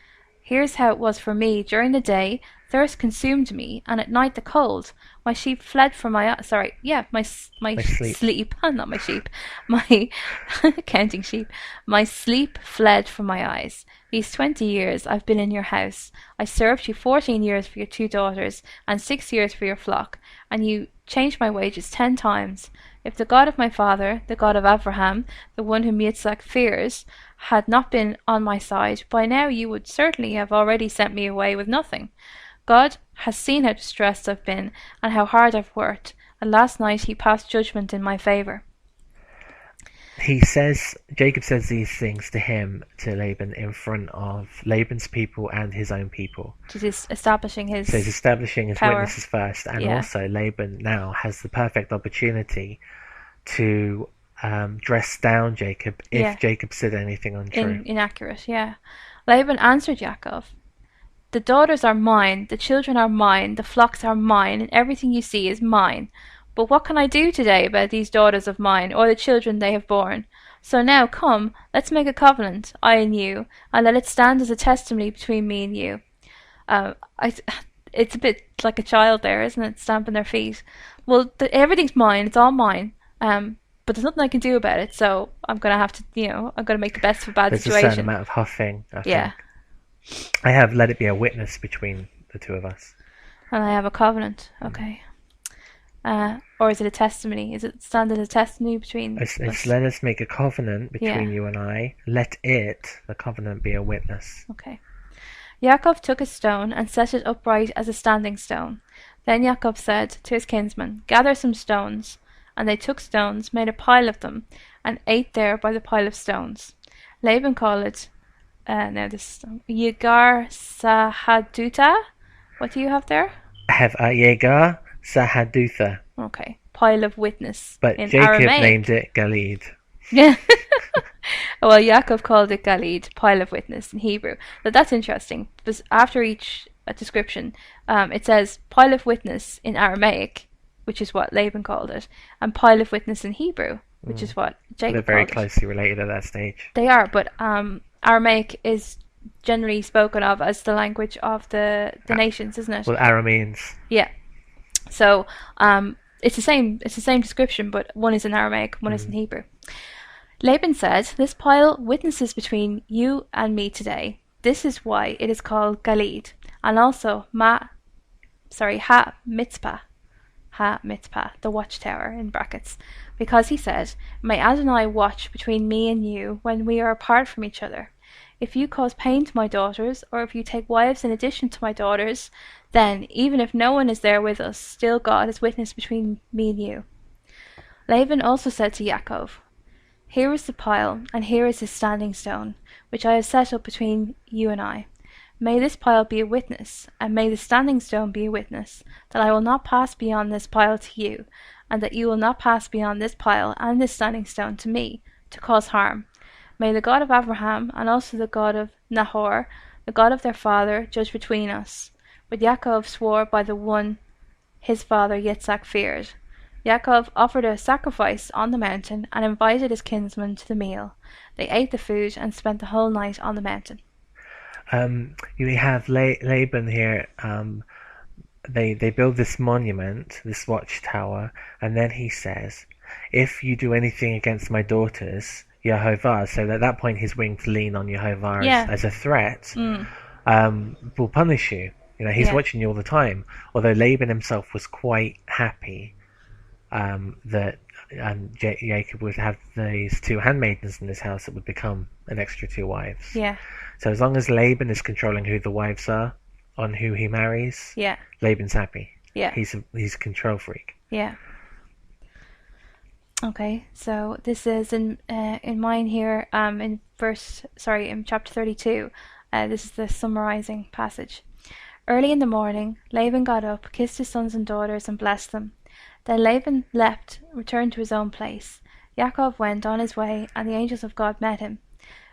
Here's how it was for me. During the day, thirst consumed me, and at night the cold. My sheep fled from my sleep. Not my sheep. My counting sheep. My sleep fled from my eyes. These 20 years I've been in your house. I served you 14 years for your 2 daughters, and 6 years for your flock, and you changed my wages 10 times. If the God of my father, the God of Abraham, the one whom Yitzhak fears, had not been on my side, by now you would certainly have already sent me away with nothing. God has seen how distressed I've been and how hard I've worked, and last night he passed judgment in my favour. Jacob says these things to Laban, in front of Laban's people and his own people. So he's establishing his power. Witnesses first, and also Laban now has the perfect opportunity to dress down Jacob if Jacob said anything untrue. Inaccurate, Laban answered Yaakov, the daughters are mine, the children are mine, the flocks are mine, and everything you see is mine. But what can I do today about these daughters of mine, or the children they have borne? So now, come, let's make a covenant, I and you, and let it stand as a testimony between me and you. It's a bit like a child there, isn't it, stamping their feet? Well, everything's mine, it's all mine, but there's nothing I can do about it, so I'm going to have to, I'm going to make the best of a bad situation. There's a certain amount of huffing, I think. I have let it be a witness between the two of us. And I have a covenant, okay. Or is it a testimony? Is it stand as a testimony between us? Let us make a covenant between you and I. Let the covenant, be a witness. Okay. Yaakov took a stone and set it upright as a standing stone. Then Yaakov said to his kinsmen, gather some stones. And they took stones, made a pile of them, and ate there by the pile of stones. Laban called it, Yegar Sahaduta. What do you have there? I have Yegar Sahadutha. Okay, pile of witness. But in Jacob Aramaic. named it Galid. Yeah. Well, Yaakov called it Galid, pile of witness in Hebrew. But that's interesting, because after each description, it says pile of witness in Aramaic, which is what Laban called it, and pile of witness in Hebrew, which is what Jacob called it. They're very closely related at that stage. They are, but Aramaic is generally spoken of as the language of the nations, isn't it? Well, Arameans. Yeah. So it's the same description, but one is in Aramaic, one is in Hebrew. Laban said, this pile witnesses between you and me today. This is why it is called Galid, and also Ha-Mitzpah, the watchtower in brackets, because he said, may Adonai watch between me and you when we are apart from each other. If you cause pain to my daughters, or if you take wives in addition to my daughters, then, even if no one is there with us, still God is witness between me and you. Laban also said to Yaakov, here is the pile, and here is his standing stone, which I have set up between you and I. May this pile be a witness, and may the standing stone be a witness, that I will not pass beyond this pile to you, and that you will not pass beyond this pile and this standing stone to me, to cause harm. May the God of Abraham, and also the God of Nahor, the God of their father, judge between us. But Yaakov swore by the one his father Yitzhak feared. Yaakov offered a sacrifice on the mountain and invited his kinsmen to the meal. They ate the food and spent the whole night on the mountain. You have Laban here. They build this monument, this watchtower, and then he says, "If you do anything against my daughters, Yehovah," so at that point he's willing to lean on Yehovah Yeah. as a threat, Mm. will punish you. He's Yeah. watching you all the time. Although Laban himself was quite happy that Jacob would have these two handmaidens in his house that would become an extra two wives. Yeah. So as long as Laban is controlling who the wives are, on who he marries, Yeah. Laban's happy. Yeah. He's a control freak. Yeah. Okay, so this is in mine here. In chapter 32. This is the summarizing passage. Early in the morning, Laban got up, kissed his sons and daughters, and blessed them. Then Laban left, returned to his own place. Yaakov went on his way, and the angels of God met him.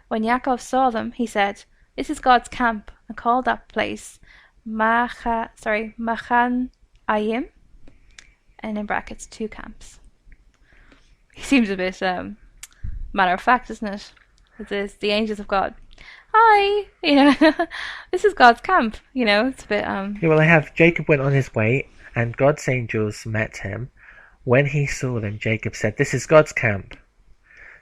When Yaakov saw them, he said, "This is God's camp," and called that place Machan Ayim, and in brackets, two camps. He seems a bit matter of fact, isn't it? It is the angels of God. Hi, this is God's camp. It's a bit Yeah, well, I have Jacob went on his way, and God's angels met him. When he saw them, Jacob said, "This is God's camp."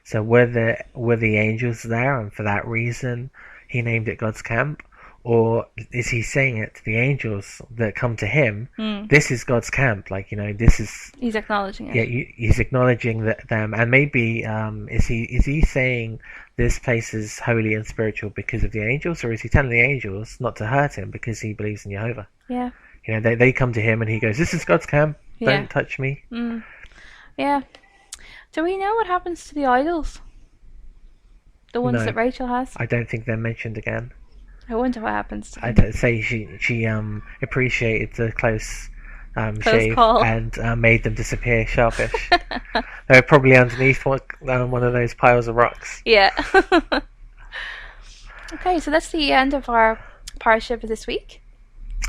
So were the angels there, and for that reason he named it God's camp? Or is he saying it to the angels that come to him? This is God's camp, this is. He's acknowledging it. Yeah, he's acknowledging them, and maybe is he saying this place is holy and spiritual because of the angels, or is he telling the angels not to hurt him because he believes in Jehovah? Yeah. They come to him and he goes, "This is God's camp. Yeah. Don't touch me." Yeah. Do we know what happens to the idols? The ones No. that Rachel has? I don't think they're mentioned again. I wonder what happens to them. I don't say she appreciated the close shave call. and made them disappear sharpish. They were probably underneath one of those piles of rocks. Yeah. Okay, so that's the end of our parsha for this week.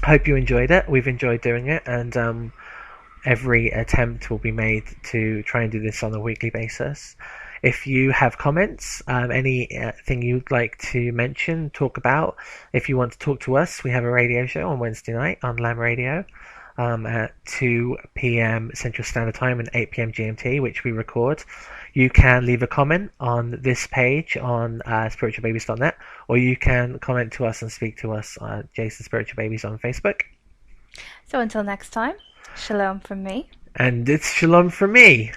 Hope you enjoyed it. We've enjoyed doing it, and every attempt will be made to try and do this on a weekly basis. If you have comments, anything you'd like to mention, talk about, if you want to talk to us, we have a radio show on Wednesday night on Lamb Radio at 2 p.m. Central Standard Time and 8 p.m. GMT, which we record. You can leave a comment on this page on spiritualbabies.net, or you can comment to us and speak to us on Jason Spiritual Babies on Facebook. So until next time, shalom from me. And it's shalom from me.